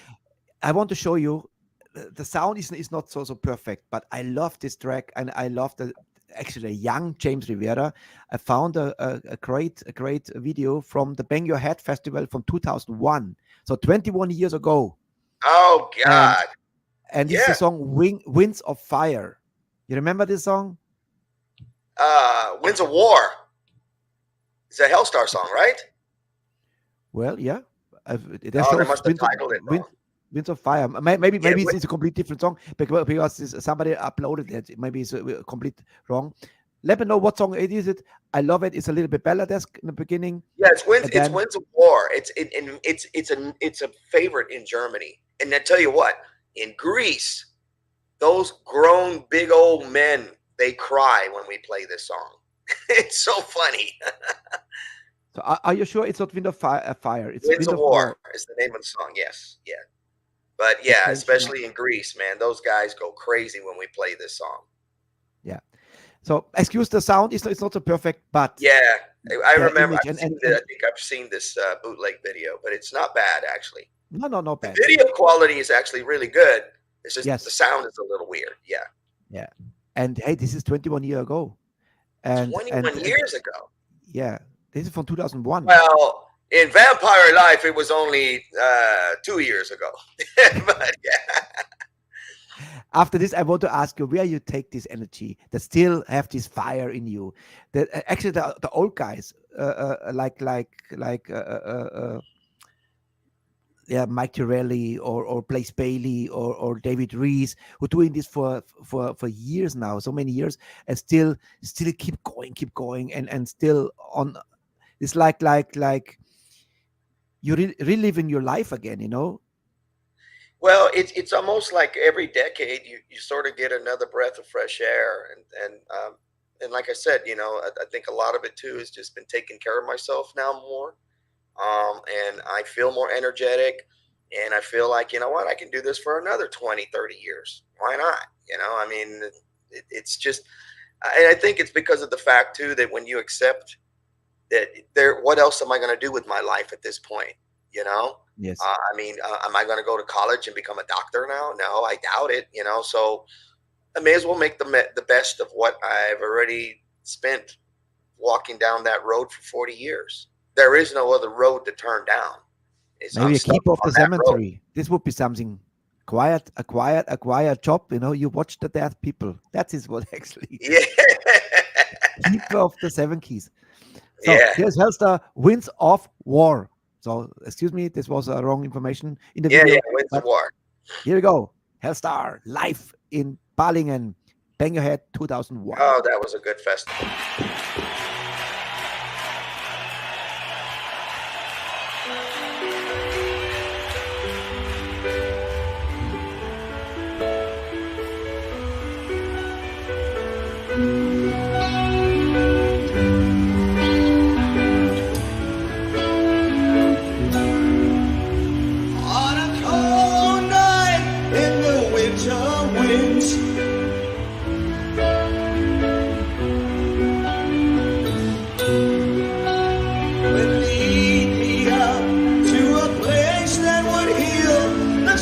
I want to show you the sound is not so perfect, but I love this track and I love actually a young James Rivera. I found a great video from the Bang Your Head Festival from 2001, so 21 years ago. Oh God. And this is the song Winds of Fire. You remember this song? Winds of War. It's a Helstar song, right? Well, yeah. They They must have titled it wrong. Winds of Fire. Maybe Win- it's a complete different song because somebody uploaded it. Maybe it's complete wrong. Let me know what song it is. I love it. It's a little bit balladesque in the beginning. Yeah, it's Winds. And It's then- Winds of War. It's a favorite in Germany. And I tell you what, in Greece, those grown big old men, they cry when we play this song. It's so funny. So are you sure it's not Wind of Fire? It's Winds Wind of War is the name of the song. Yes, yeah. But yeah, Okay, especially in Greece, man, those guys go crazy when we play this song. So excuse the sound. It's not so perfect, but Yeah, I The remember. image I and- think I've seen this bootleg video, but it's not bad actually. no, not bad. The video quality is actually really good. It's just Yes. the sound is a little weird. Yeah, And hey, this is 21 years ago. And 21 years ago. Yeah, this is from 2001. Well, in Vampire Life, it was only 2 years ago. But yeah. After this, I want to ask you where you take this energy that still have this fire in you. That actually the old guys like Mike Torelli or Blaze Bailey or David Rees, who are doing this for years now, so many years, and still keep going, and still on. It's like you're reliving your life again, you know. Well, it's almost like every decade you sort of get another breath of fresh air, and like I said, you know, I think a lot of it too has just been taking care of myself now more, and I feel more energetic, and I feel like, you know what, I can do this for another 20, 30 years. Why not? You know, I mean, it's just, and I think it's because of the fact too that when you accept that what else am I going to do with my life at this point? You know? Yes. I mean, am I going to go to college and become a doctor now? No, I doubt it. You know, so I may as well make the best of what I've already spent walking down that road for 40 years. There is no other road to turn down. Maybe a keeper of the cemetery. This would be something quiet, a quiet job. You know, you watch the dead people. That is what actually. Yeah. Keeper of the 7 keys. So Yeah. here's Helstar, Winds of War. So excuse me, this was wrong information in the video. Yeah, Winds of War. Here we go. Helstar live in Balingen, Bang Your Head 2001. Oh, that was a good festival. On a cold night in the winter winds, would lead me up to a place that would heal the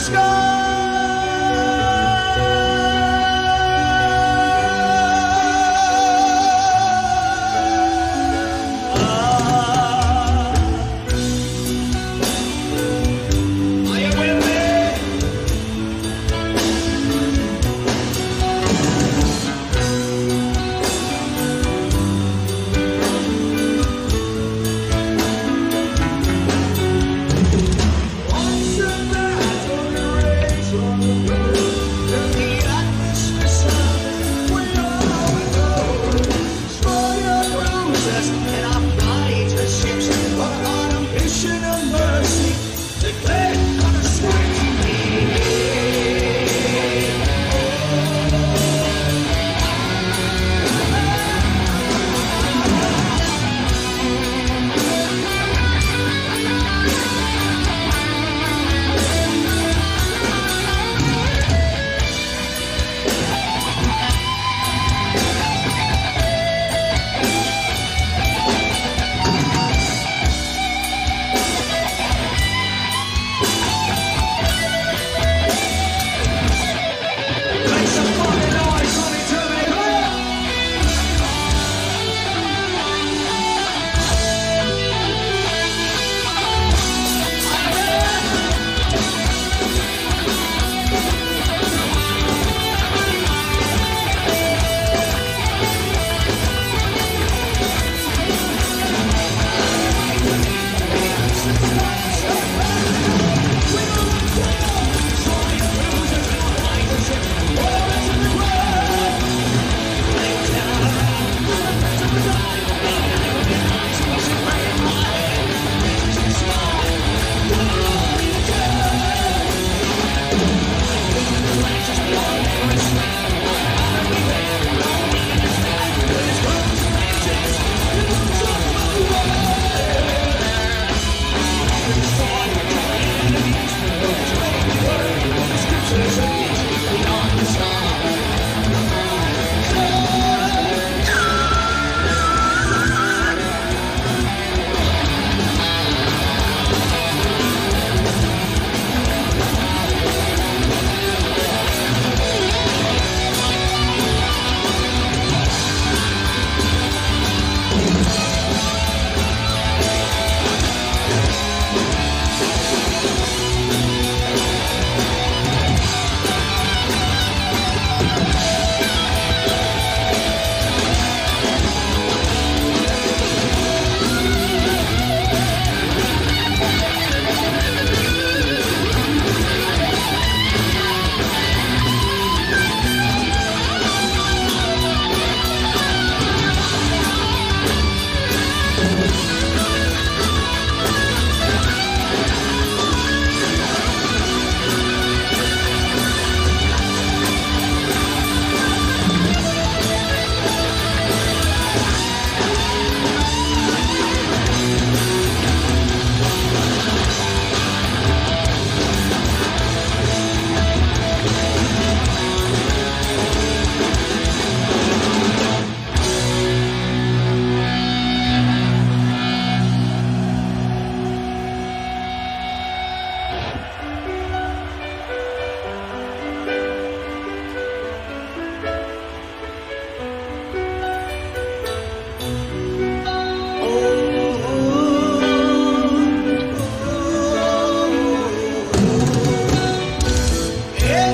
Are you with me? Once a battle raged,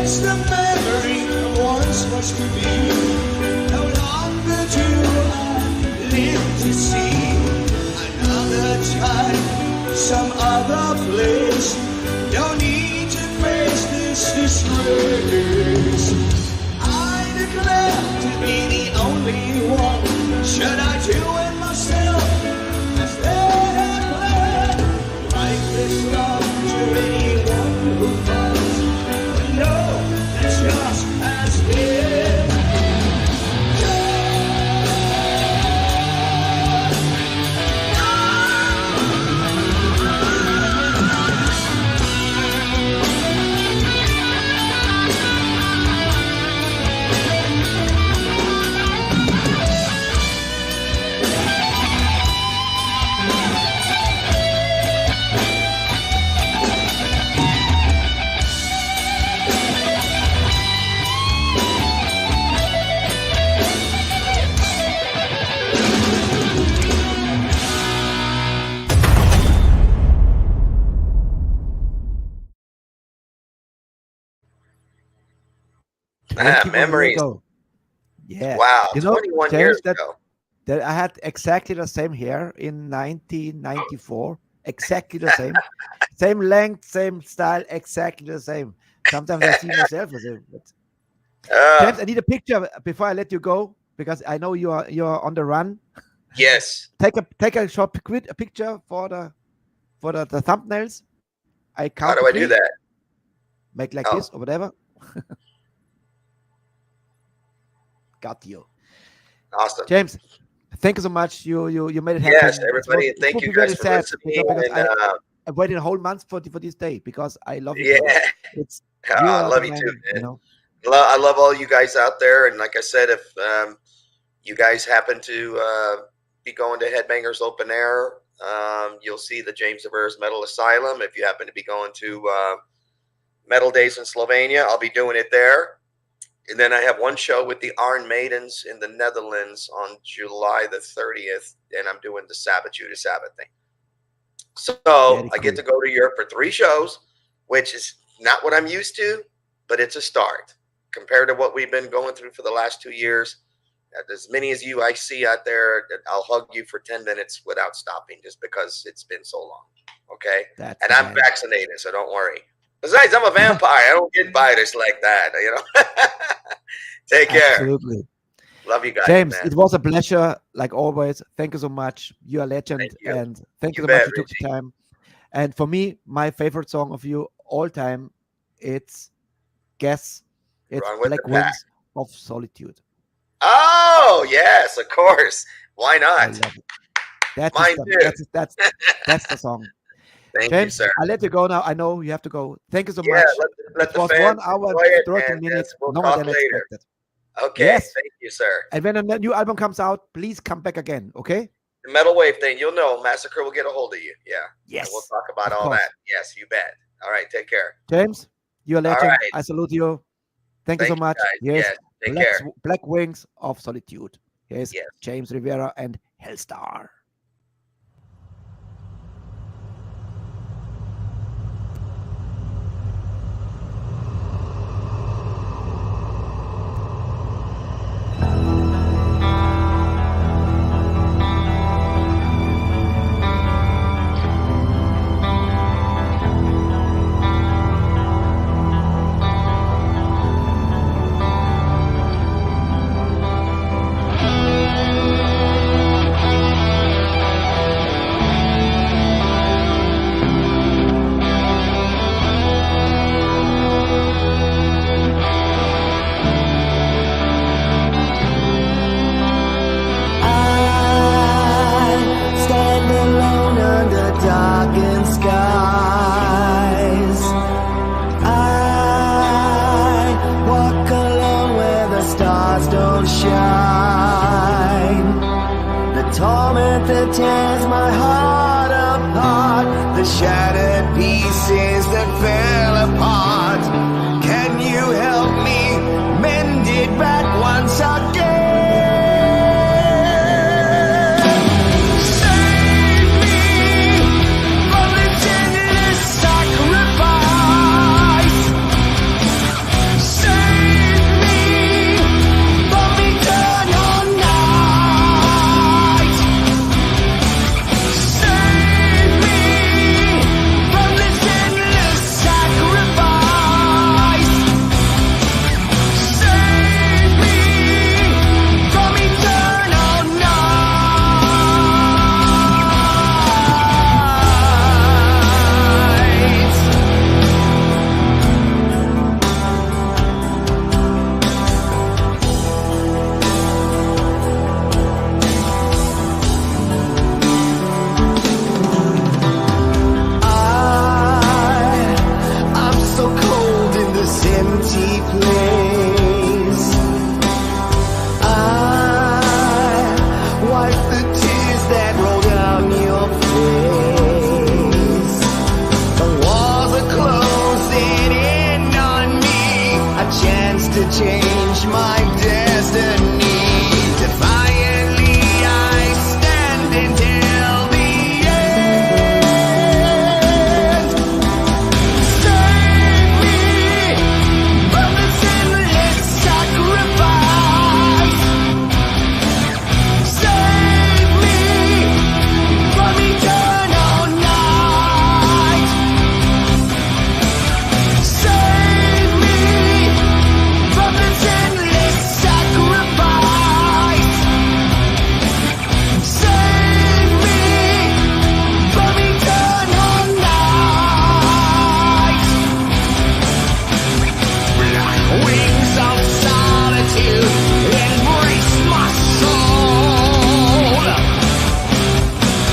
It's the memory of once was to be. No longer do I live to see another time, some other place. No need to face this disgrace. I declare to be the only one. Should I do it myself? As they have planned, like this love to anyone who falls. But no, it's just as been. Memories. Yeah. Wow, You know, 21 James, years that- ago. That I had exactly the same hair in 1994. Exactly the same. Same length, same style, exactly the same. Sometimes I see myself as it. But James, I need a picture before I let you go because I know you're on the run. Yes. Take a short a picture for the thumbnails. I count How do to I do 3, that? make like Oh. this or whatever. Got you. Awesome. James, thank you so much. You made it happen. Yes, everybody, and thank you guys for listening. And I waited a whole month for this day because I love you. yeah, It's I are love the you man, too, you man. know. I love all you guys out there. And like I said, if you guys happen to be going to Headbangers Open Air, you'll see the James Avers Metal Asylum. If you happen to be going to Metal Days in Slovenia, I'll be doing it there. And then I have one show with the Iron Maidens in the Netherlands on July the 30th, and I'm doing the Sabbath Judas Sabbath thing. So Very I get cool. to go to Europe for 3 shows, which is not what I'm used to, but it's a start compared to what we've been going through for the last 2 years. As many as you I see out there, I'll hug you for 10 minutes without stopping just because it's been so long. Okay? That's And the I'm man. vaccinated, so don't worry. Besides, I'm a vampire. I don't get virus like that, you know. Take care. Absolutely. Love you guys, James, man. it was a pleasure, like always. Thank you so much. You're a legend. Thank you. And thank you You so much bet, you took the Richie. time. And for me, my favorite song of you all time, it's Guess. It's Run with Black the Pack. Wings of Solitude. Oh, yes, of course. Why I not? love it. That's Mine the, too. that's the song. Thank you, James, sir. I'll let you go now. I know you have to go. Thank you so Yeah, much. let It the was fans 1 hour enjoy it, 30 and minutes. we'll Longer talk than later. expected. Okay, Yes. thank you, sir. And when a new album comes out, please come back again. Okay? The Metal Wave thing, you'll know. Massacre will get a hold of you. Yeah. Yes. And we'll talk about of all course. that. Yes, you bet. All right, take care. James, you're a legend. right. I salute you. Thank you so Thank you, much. guys. Yes. Yes, take care. Black Wings of Solitude. Yes. Yes. James Rivera and Helstar. that tears my heart apart, the shattered pieces that fell apart. Can you help me mend it back once again? Save me from this endless sacrifice. to change my destiny. Defiantly I stand until the end. Save me from this endless sacrifice. Save me from eternal night. Save me from this endless sacrifice. Save me from eternal night. Black wings of solitude embrace my soul.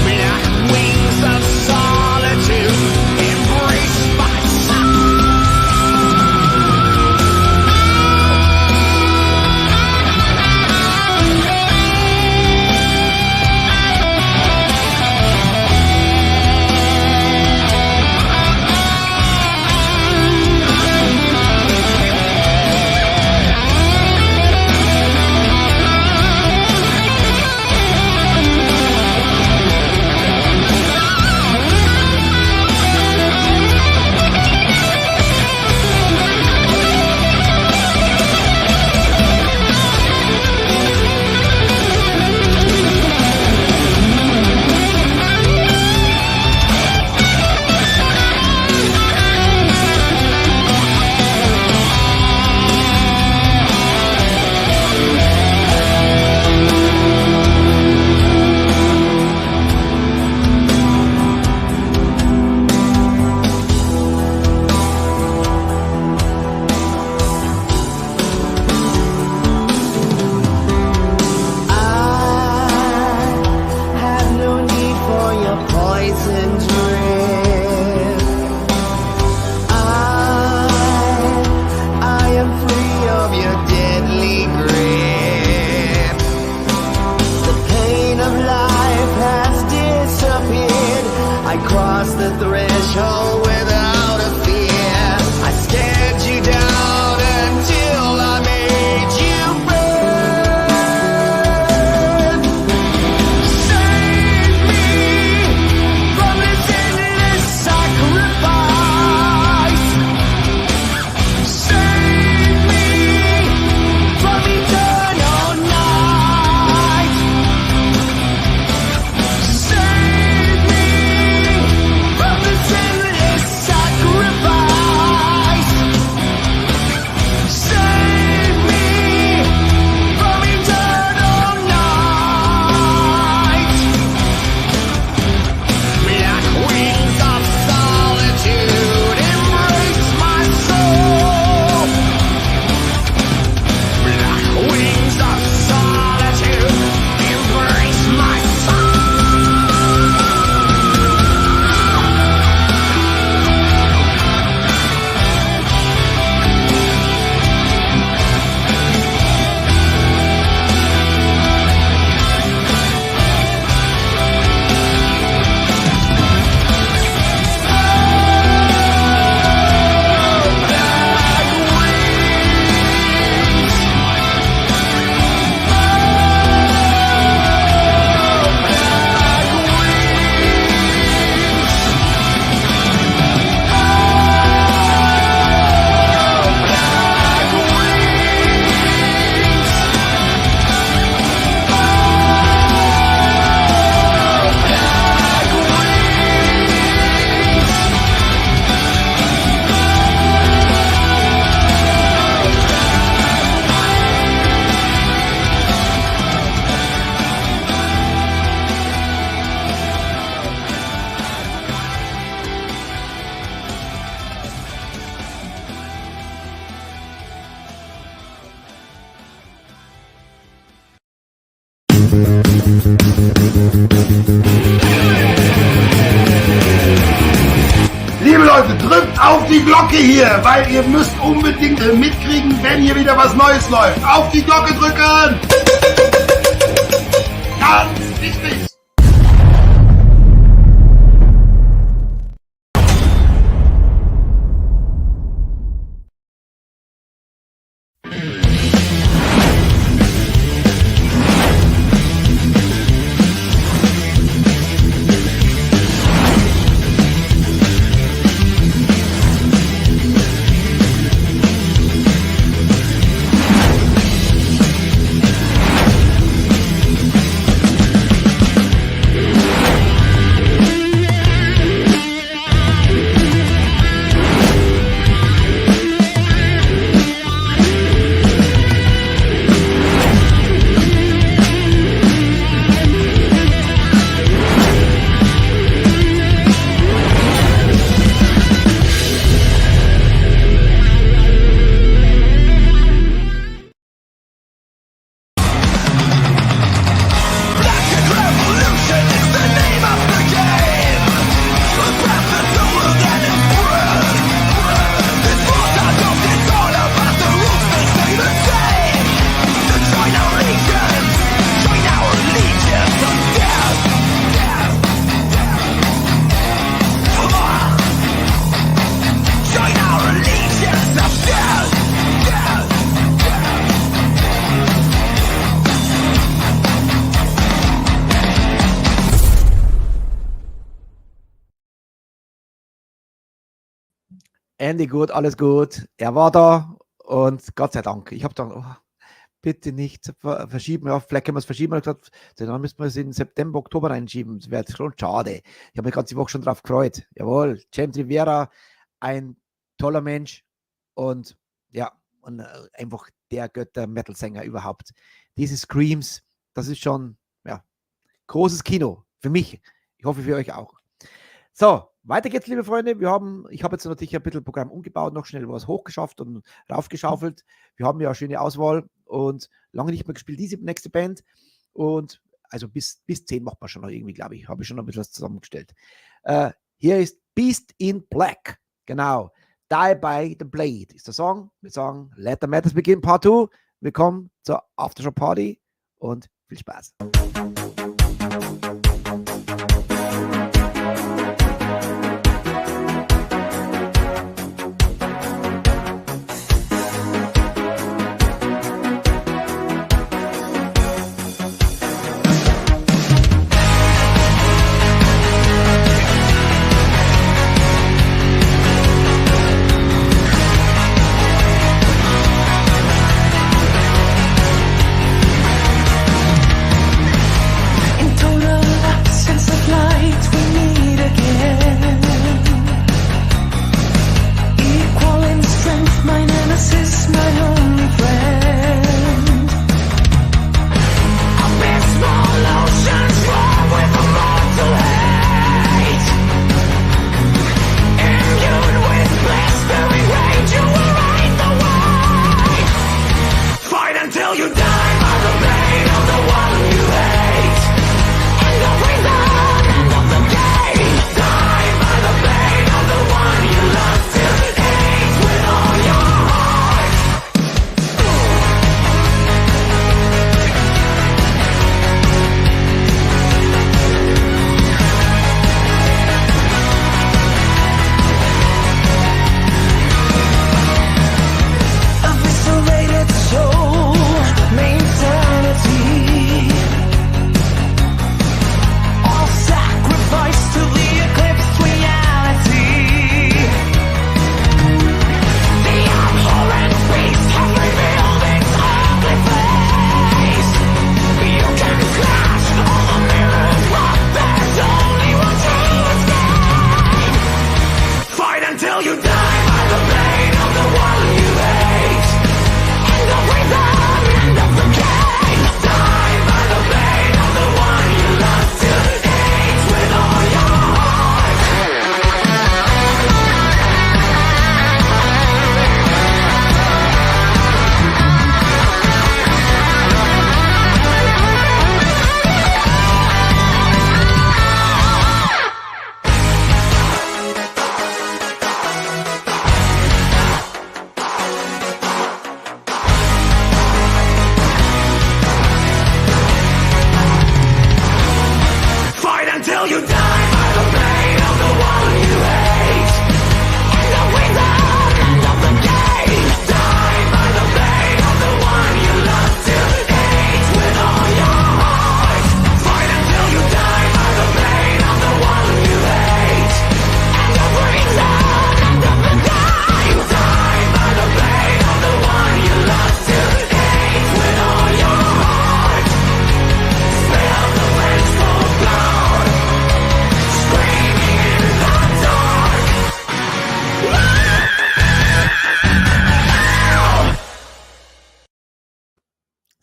Black wings of solitude embrace my soul. Have no need for your poison drip. I am free of your deadly grip. The pain of life has disappeared. I crossed the threshold without a fear. I stared you down until I made you burn. Save me from this endless sacrifice. Save me from eternal night. Save me from this endless sacrifice. Save me from eternal night. Black wings of solitude embrace my soul. Black wings of solitude embrace my soul. Liebe Leute, drückt auf die Glocke hier, weil ihr müsst unbedingt mitkriegen, wenn hier wieder was Neues läuft. Auf die Glocke drücken! Ganz wichtig! Andy, gut, alles gut. Er war da und Gott sei Dank. Ich habe gedacht, oh, bitte nicht verschieben. Ja, vielleicht können wir es verschieben. Ich habe gesagt, dann müssen wir es in September, Oktober reinschieben. Das wäre schon schade. Ich habe mich ganze Woche schon drauf gefreut. Jawohl, James Rivera, ein toller Mensch und ja, und einfach der Götter-Metal-Sänger überhaupt. Diese Screams, das ist schon ja, großes Kino für mich. Ich hoffe für euch auch. So, weiter geht's, liebe Freunde. Ich habe jetzt natürlich ein bisschen Programm umgebaut, noch schnell was hochgeschafft und raufgeschaufelt. Wir haben ja eine schöne Auswahl und lange nicht mehr gespielt, diese nächste Band. Und also bis 10 macht man schon noch irgendwie, glaube ich. Habe ich schon ein bisschen was zusammengestellt. Hier ist Beast in Black. Genau. Die by the Blade ist der Song. Wir sagen, Let the Madness Begin Part 2. Willkommen zur Aftershow Party und viel Spaß.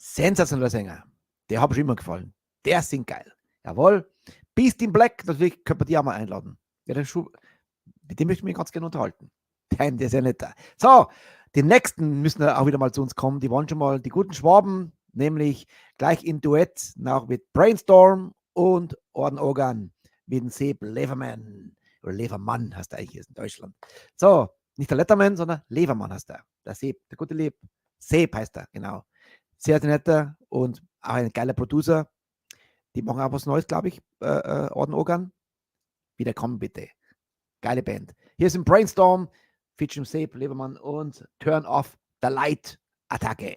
Sensationeller Sänger. Der hat mir schon immer gefallen. Der singt geil. Jawohl. Beast in Black, natürlich könnte man die auch mal einladen. Ja, mit dem möchte ich mich ganz gerne unterhalten. Der ist ja netter. So, die nächsten müssen auch wieder mal zu uns kommen. Die waren schon mal die guten Schwaben, nämlich gleich in Duett nach mit Brainstorm und Organ mit dem Seb Leverman. Oder Levermann heißt er eigentlich jetzt in Deutschland. So, nicht der Letterman, sondern Levermann heißt er. Der Seb, der gute Leb. Seb heißt er, genau. Sehr netter und auch ein geiler Producer. Die machen auch was Neues, glaube ich. Organ. Wieder kommen, bitte. Geile Band. Hier ist ein Brainstorm, featuring Seb Levermann und Turn Off the Light Attacke.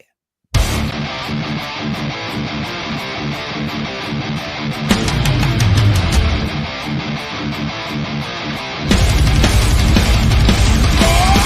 Oh!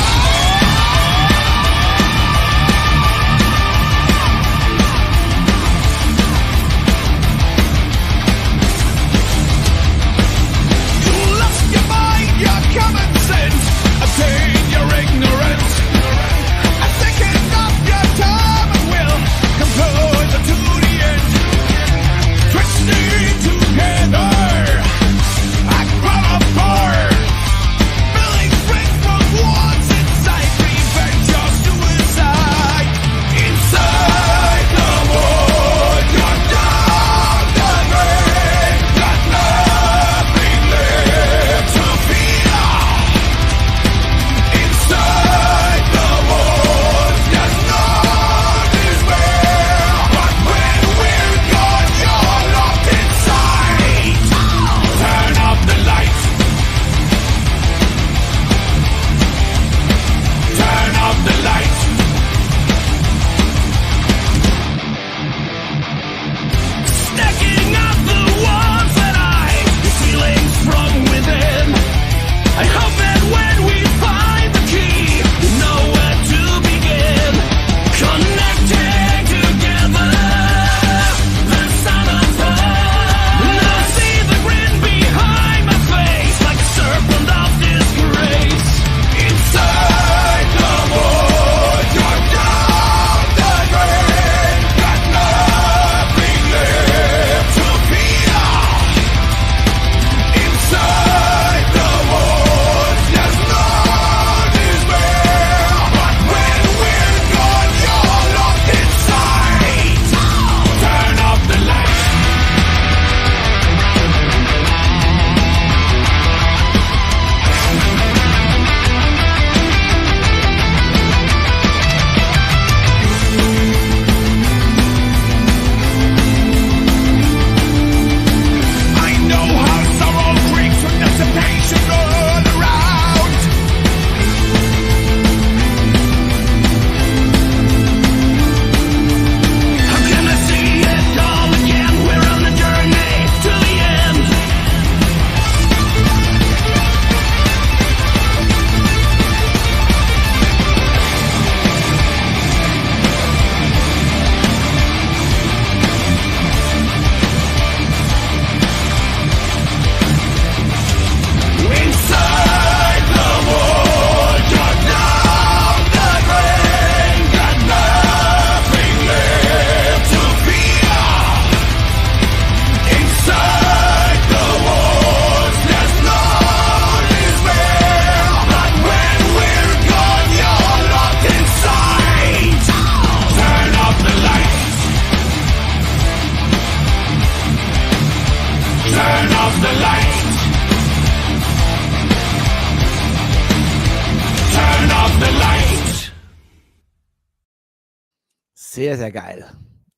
Sehr, sehr geil.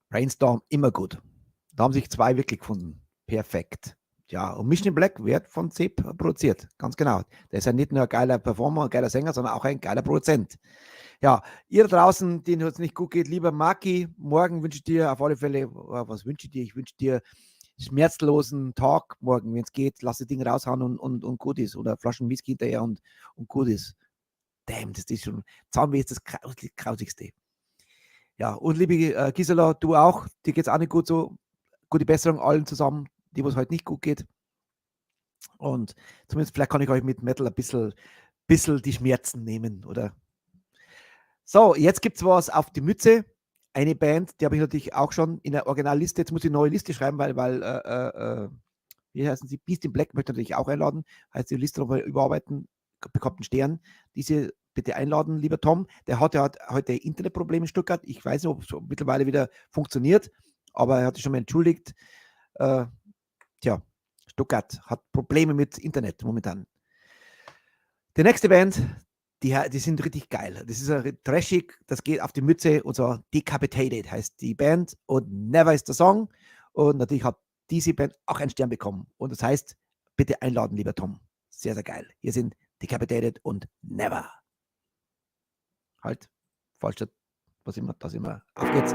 Brainstorm, immer gut. Da haben sich zwei wirklich gefunden. Perfekt. Ja, und Mission in Black wird von Sepp produziert. Ganz genau. Der ist ja nicht nur ein geiler Performer, ein geiler Sänger, sondern auch ein geiler Produzent. Ja, ihr da draußen, denen es nicht gut geht, lieber Maki, morgen wünsche ich dir auf alle Fälle, was wünsche ich dir? Ich wünsche dir schmerzlosen Tag morgen, wenn es geht. Lass das Ding raushauen und gut ist. Oder Flaschen Whisky hinterher und gut ist. Damn, das ist schon, Zahnweh ist das Grausigste. Ja, und liebe Gisela, du auch, dir geht es auch nicht gut so. Gute Besserung allen zusammen, die wo es heute nicht gut geht. Und zumindest vielleicht kann ich euch mit Metal ein bisschen die Schmerzen nehmen, oder? So, jetzt gibt es was auf die Mütze. Eine Band, die habe ich natürlich auch schon in der Originalliste. Jetzt muss ich eine neue Liste schreiben, weil wie heißen sie? Beast in Black möchte natürlich auch einladen. Heißt die Liste nochmal überarbeiten, bekommt einen Stern. Diese bitte einladen, lieber Tom. Der hat ja heute Internetprobleme in Stuttgart. Ich weiß nicht, ob es mittlerweile wieder funktioniert, aber er hat sich schon mal entschuldigt. Stuttgart hat Probleme mit Internet momentan. Die nächste Band, die sind richtig geil. Das ist trashig, das geht auf die Mütze und so. Decapitated heißt die Band und Never ist der Song. Und natürlich hat diese Band auch einen Stern bekommen. Und das heißt, bitte einladen, lieber Tom. Sehr, sehr geil. Hier sind Decapitated und Never. Halt, falsch, was immer, das immer. Auf geht's.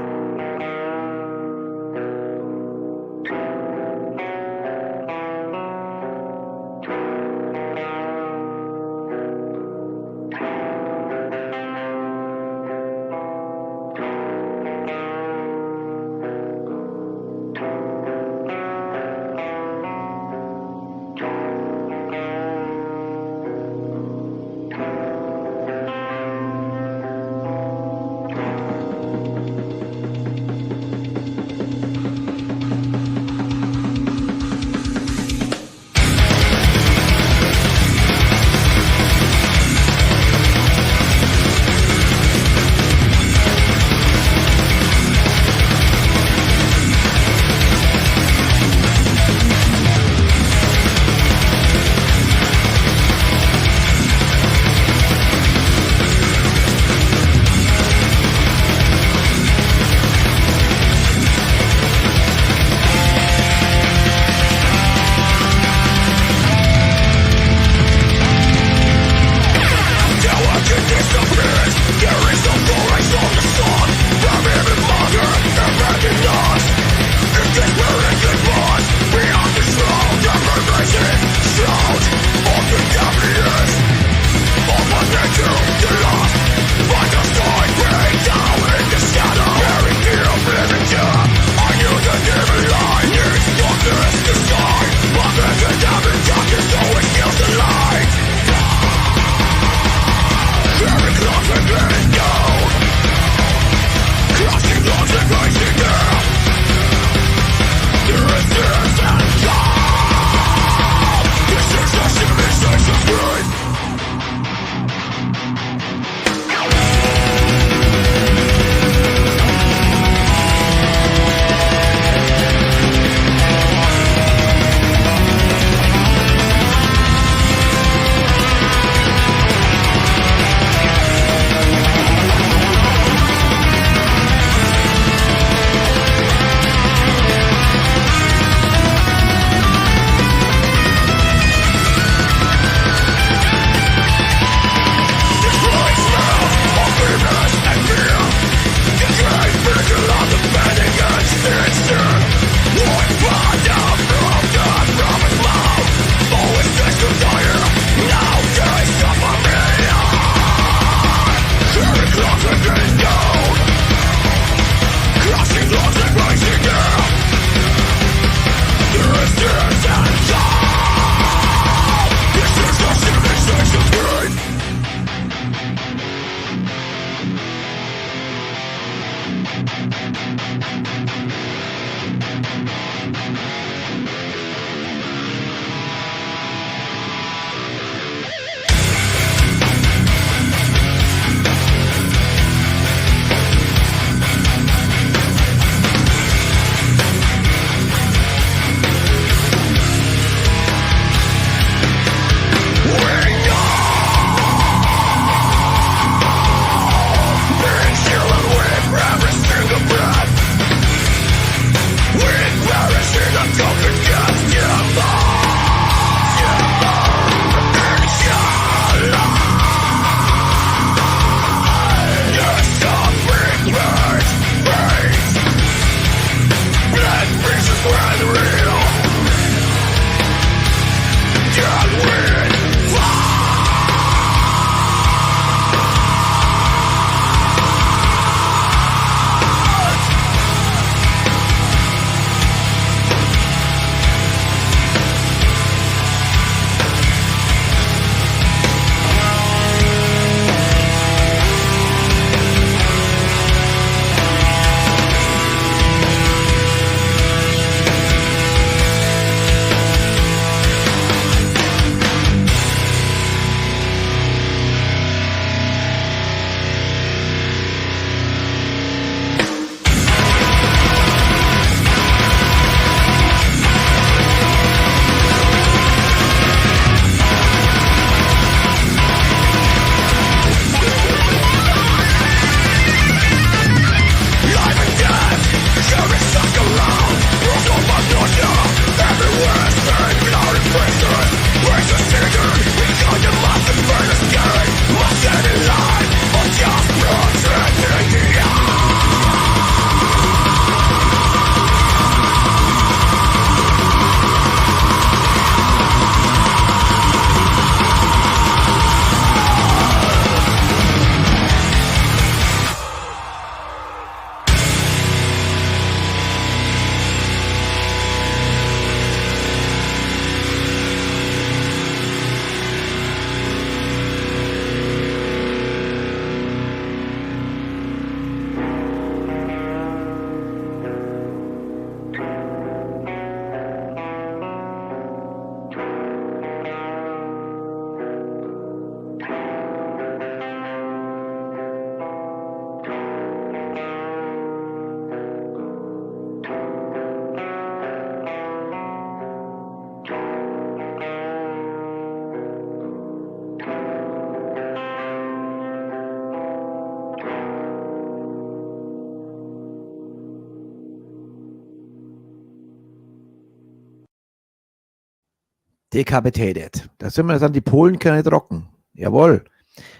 Decapitated. Da sind wir dann, die Polen können nicht rocken. Jawohl.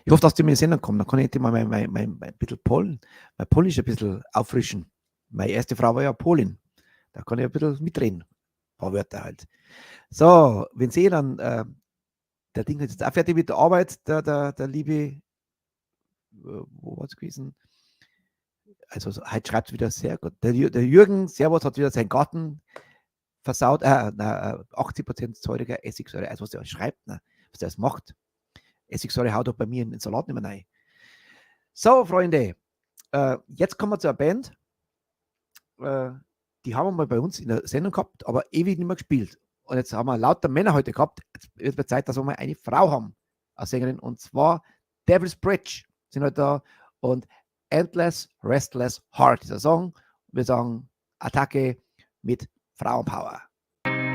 Ich hoffe, dass die mir Sendung kommen. Dann kann ich mal mein bisschen mein Polnisch ein bisschen auffrischen. Meine erste Frau war ja Polin. Da kann ich ein bisschen mitreden. Ein paar Wörter halt. So, wenn Sie dann, der Ding ist jetzt auch fertig mit der Arbeit, der liebe, wo war es gewesen? Also heute schreibt es wieder sehr gut. Der Jürgen, Servus, hat wieder seinen Garten versaut, 80% säuriger Essigsäure, also was der schreibt, was der das macht. Essigsäure haut doch bei mir in den Salat nicht mehr rein. So, Freunde, jetzt kommen wir zu einer Band, die haben wir mal bei uns in der Sendung gehabt, aber ewig nicht mehr gespielt. Und jetzt haben wir lauter Männer heute gehabt. Jetzt wird es Zeit, dass wir mal eine Frau haben als Sängerin, und zwar Devil's Bridge sind heute da und Endless, Restless Heart, dieser Song. Wir sagen Attacke mit Frauenpower. Attacke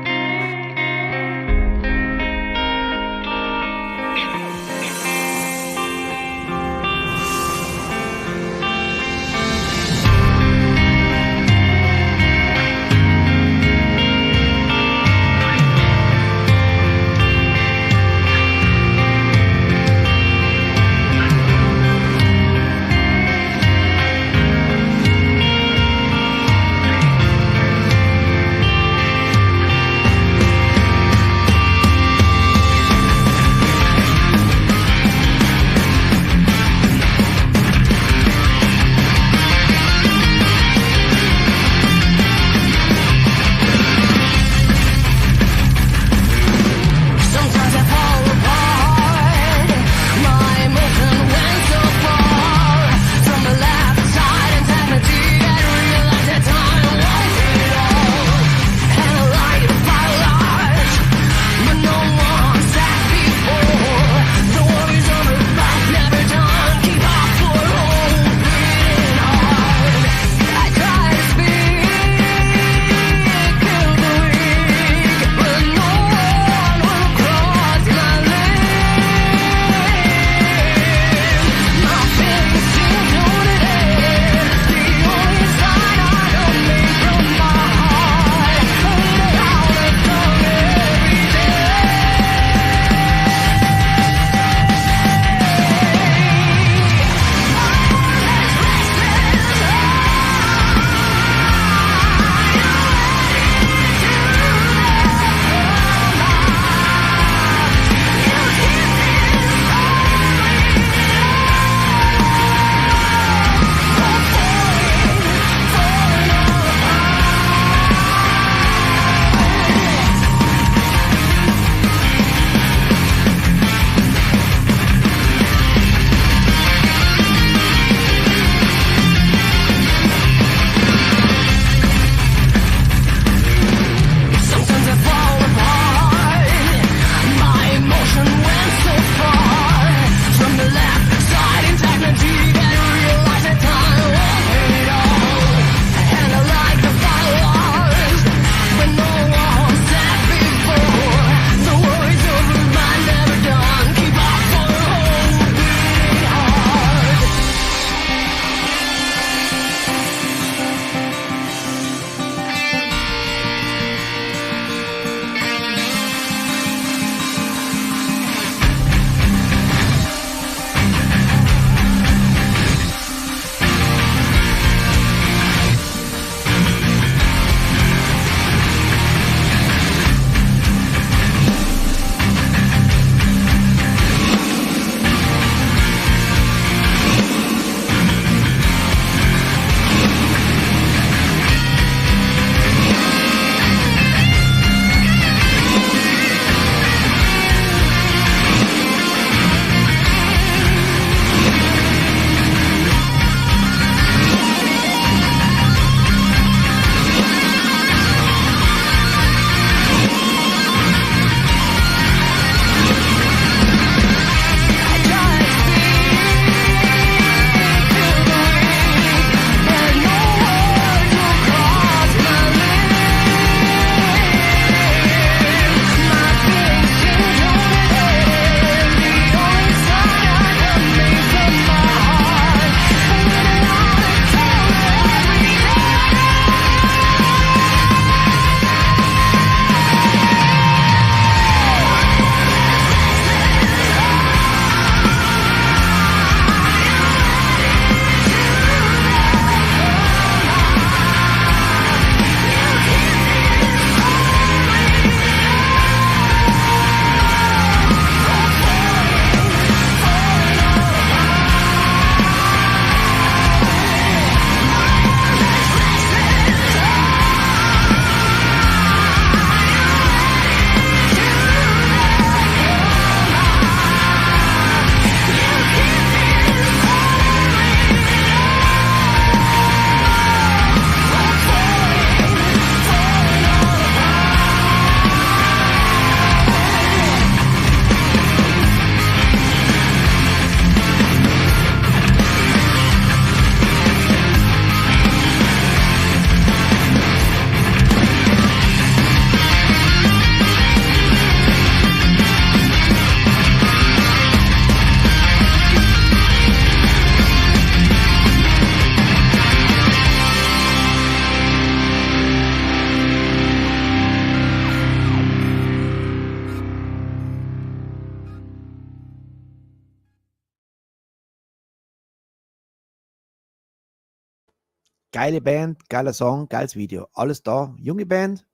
Geile Band, geiler Song, geiles Video. Alles da. Junge Band,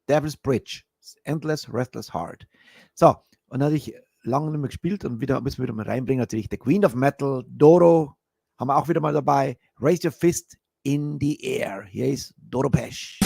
Devil's Bridge. Endless, Restless Heart. So, und dann hatte ich lange nicht mehr gespielt und müssen wir wieder mal reinbringen. Natürlich der Queen of Metal, Doro, haben wir auch wieder mal dabei. Raise Your Fist in the Air. Hier ist Doro Pesch.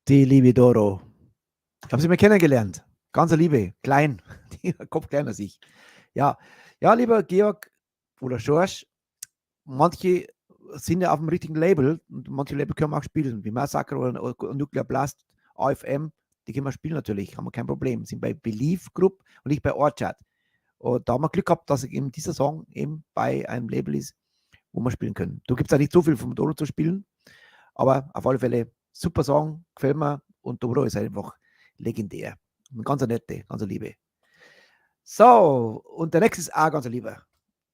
Die liebe Doro. Ich habe sie mal kennengelernt. Ganz Liebe, klein. Kopf kleiner als ich. Ja, lieber Georg oder George, manche sind ja auf dem richtigen Label und manche Label können wir auch spielen, wie Massacre oder Nuclear Blast, AFM, die können wir spielen natürlich, haben wir kein Problem. Sind bei Belief Group und nicht bei Orchard. Und da haben wir Glück gehabt, dass eben dieser Song eben bei einem Label ist, wo wir spielen können. Du gibst ja nicht so viel vom Doro zu spielen, aber auf alle Fälle super Song, gefällt mir und Doro ist einfach legendär. Eine ganz nette, ganz liebe. So, und der nächste ist auch ganz lieber.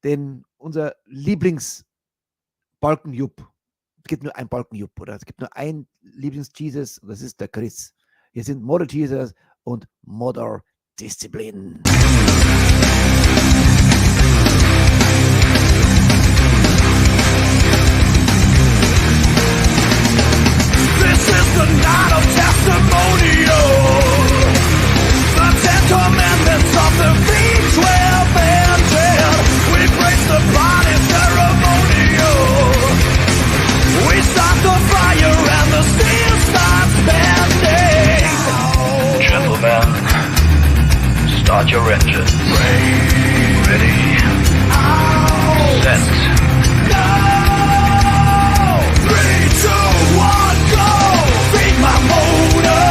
Denn unser Lieblings-Balkenjupp, es gibt nur ein Balkenjupp, oder? Es gibt nur ein Lieblings-Jesus, und das ist der Chris. Hier sind Mother Jesus und Mother Discipline. This is the night of testimonial. The 10 commandments of the V12 engine. We break the body ceremonial. We start the fire and the steel starts bending. Start your engines. Ready. Set. Go! 3, 2, 1, go! Feed my motor.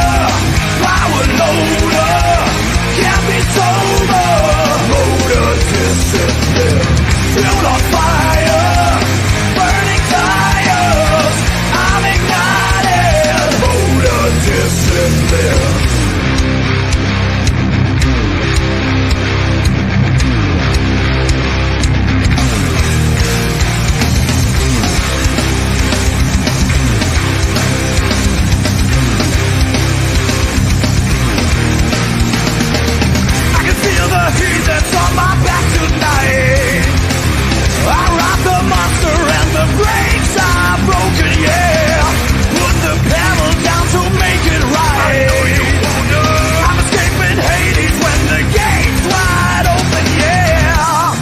Power loader. Can't be sober. Motor discipline. Fuel on fire. Burning tires. I'm ignited. Motor discipline. That's on my back tonight. I ride the monster and the brakes are broken, yeah. Put the pedal down to make it right. I know you wanna. I'm escaping Hades when the gate's wide open, yeah.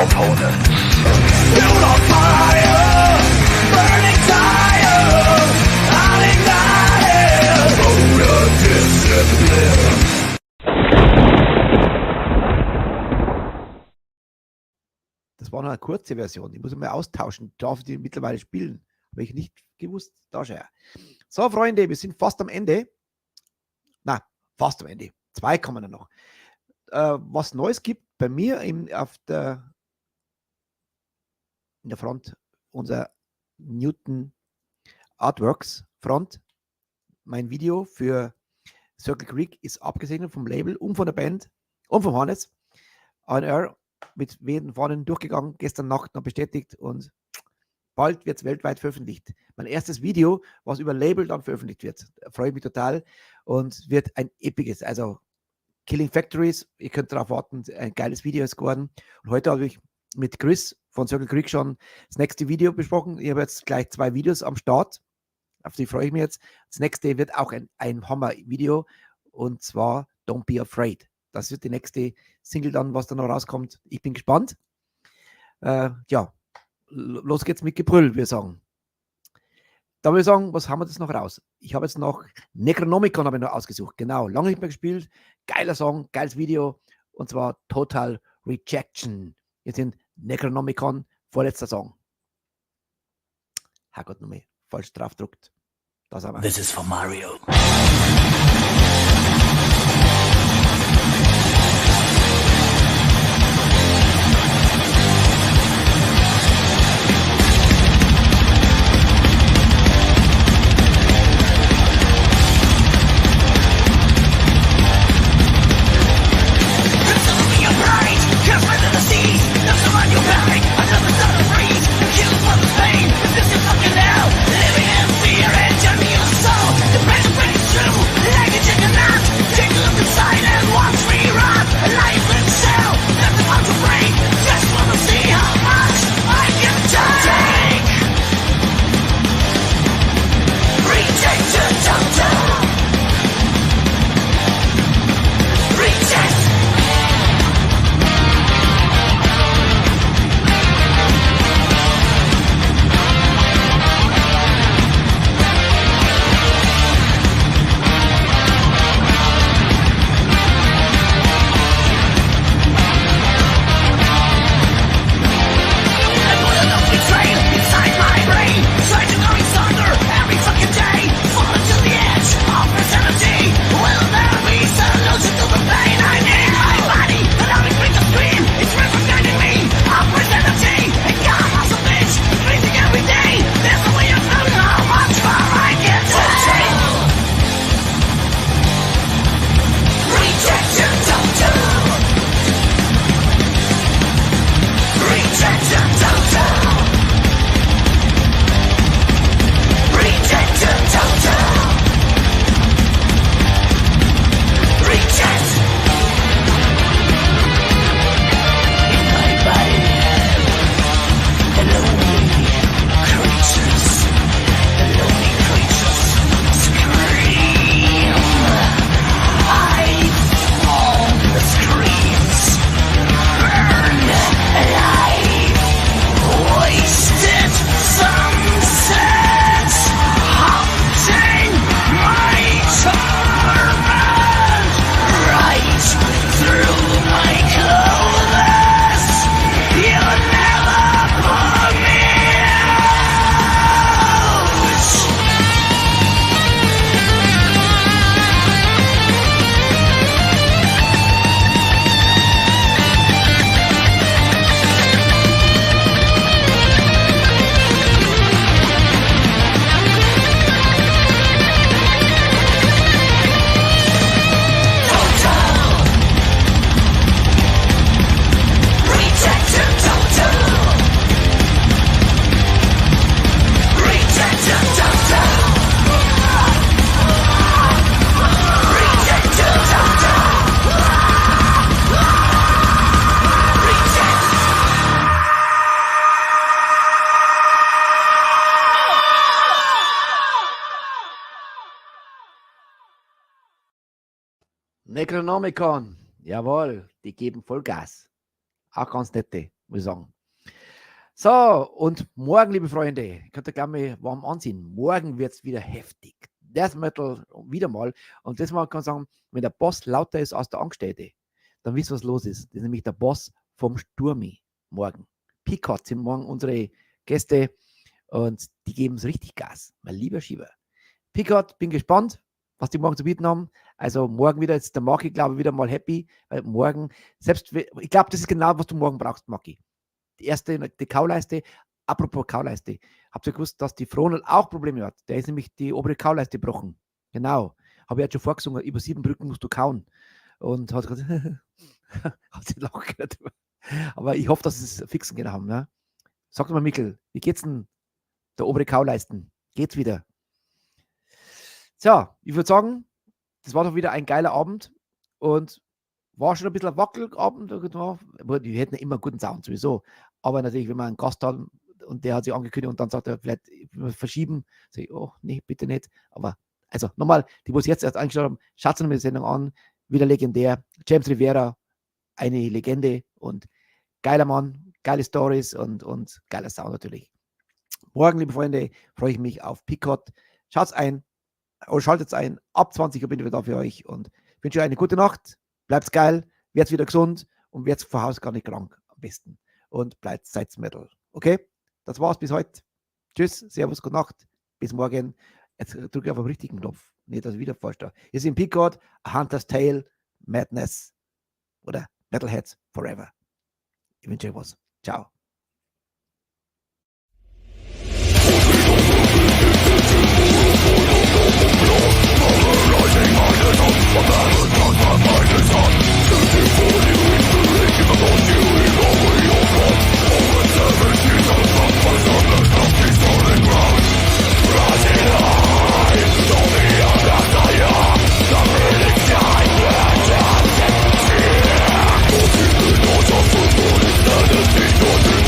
Opponents. Built on fire. Burning tires. Unignited. Motor discipline. Das war noch eine kurze Version. Die muss ich mal austauschen. Darf die mittlerweile spielen? Habe ich nicht gewusst. Da schon. So, Freunde, wir sind fast am Ende. Na, fast am Ende. 2 kommen noch. Was Neues gibt bei mir in der Front, unser Newton Artworks Front. Mein Video für Circle Creek ist abgesegnet vom Label und von der Band und vom Hannes. ANR mit jeden vorne durchgegangen, gestern Nacht noch bestätigt und bald wird es weltweit veröffentlicht. Mein erstes Video, was über Label dann veröffentlicht wird. Freue ich mich total und wird ein episches, also Killing Factories, ihr könnt darauf warten, ein geiles Video ist geworden. Und heute habe ich mit Chris von Circle Creek schon das nächste Video besprochen. Ich habe jetzt gleich 2 Videos am Start, auf die freue ich mich jetzt. Das nächste wird auch ein Hammer-Video und zwar Don't Be Afraid. Das wird die nächste Single dann, was da noch rauskommt. Ich bin gespannt. Ja, los geht's mit Gebrüll, würde ich sagen. Da würde ich sagen, was haben wir das noch raus? Ich habe jetzt noch Necronomicon habe ich noch ausgesucht. Genau, lange nicht mehr gespielt. Geiler Song, geiles Video. Und zwar Total Rejection. Jetzt sind Necronomicon, vorletzter Song. Herrgott, nochmal falsch draufdruckt. Das aber. This is for Mario. Living in fear and turning your soul. The present is true, like a chicken now. Necronomicon, jawohl, die geben Vollgas. Auch ganz nette, muss ich sagen. So, und morgen, liebe Freunde, könnt ihr gleich mal warm anziehen. Morgen wird es wieder heftig. Death Metal wieder mal. Und das mal kann ich sagen, wenn der Boss lauter ist als der Angestellte, dann wisst ihr, was los ist. Das ist nämlich der Boss vom Sturmi morgen. Picot sind morgen unsere Gäste und die geben es richtig Gas. Mein lieber Schieber. Picot, bin gespannt, was die morgen zu bieten haben. Also morgen wieder, jetzt der Maki, glaube ich, wieder mal happy, weil morgen, ich glaube, das ist genau, was du morgen brauchst, Maki. Die erste, die Kauleiste. Apropos Kauleiste, habt ihr gewusst, dass die Fronel auch Probleme hat? Der ist nämlich die obere Kauleiste gebrochen. Genau. Habe ich jetzt schon vorgesungen, über 7 Brücken musst du kauen. Und hat gesagt, hat sie lachen gehört. Aber ich hoffe, dass sie es fixen können haben. Ne? Sag mal, Mikkel, wie geht's denn der obere Kauleisten? Geht's wieder? Tja, ich würde sagen, das war doch wieder ein geiler Abend und war schon ein bisschen ein Wackelabend. Die hätten immer einen guten Sound sowieso. Aber natürlich, wenn man einen Gast hat und der hat sich angekündigt und dann sagt er, vielleicht verschieben, sage ich, oh, nee, bitte nicht. Aber also nochmal, die, wo es jetzt erst eingestellt haben, schaut sich die Sendung an. Wieder legendär. James Rivera, eine Legende und geiler Mann, geile Stories und geiler Sound natürlich. Morgen, liebe Freunde, freue ich mich auf Picot. Schaut's ein oder schaltet's ein. Ab 20 Uhr bin ich wieder da für euch und wünsche euch eine gute Nacht. Bleibt's geil, werdet wieder gesund und werdet vor Haus gar nicht krank am besten. Und bleibt Seit Metal. Okay? Das war's bis heute. Tschüss, Servus, gute Nacht. Bis morgen. Jetzt drücke ich auf den richtigen Knopf. Nicht, dass ich wieder falsch da. Hier sind Picot, A Hunter's Tale, Madness oder Metalheads Forever. Ich wünsche euch was. Ciao. Don't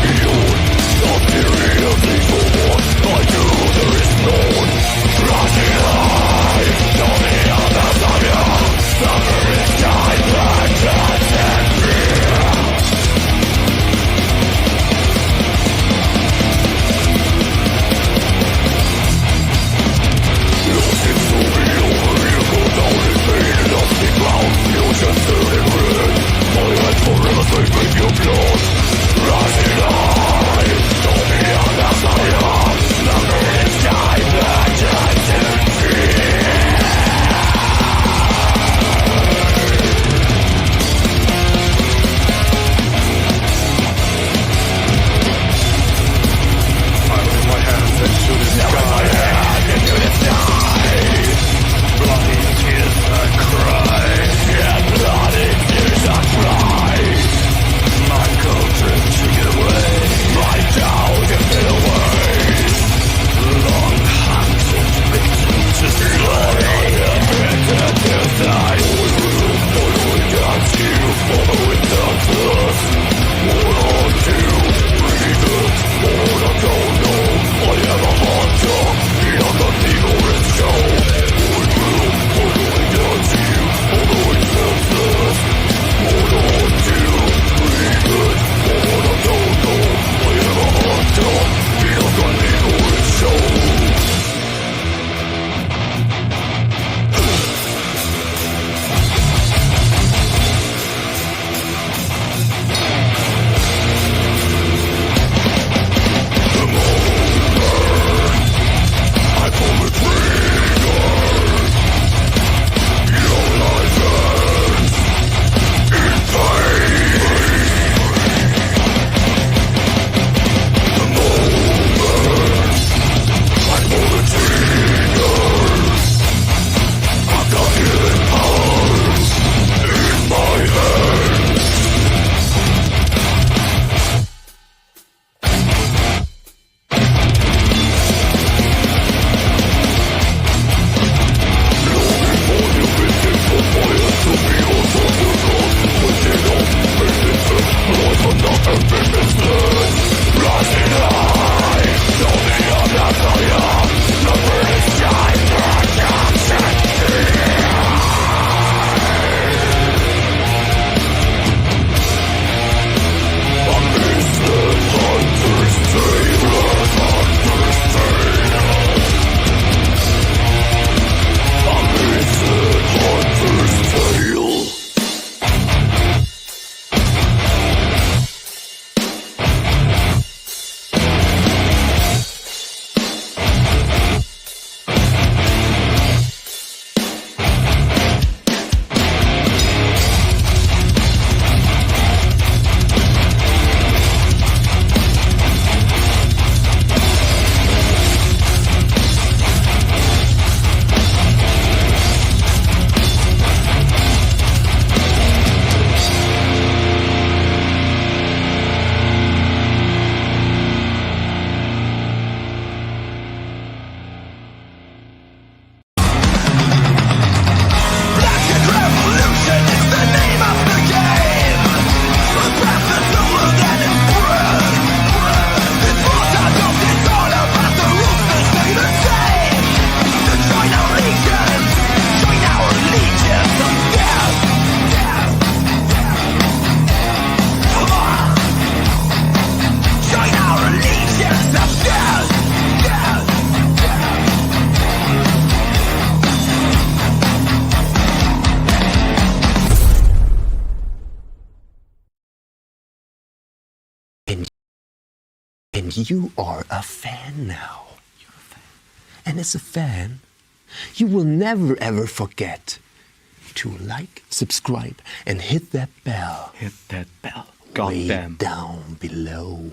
you are a fan now. You're a fan. And as a fan, you will never ever forget to like, subscribe, and hit that bell. Hit that bell. Way Goddamn. down below.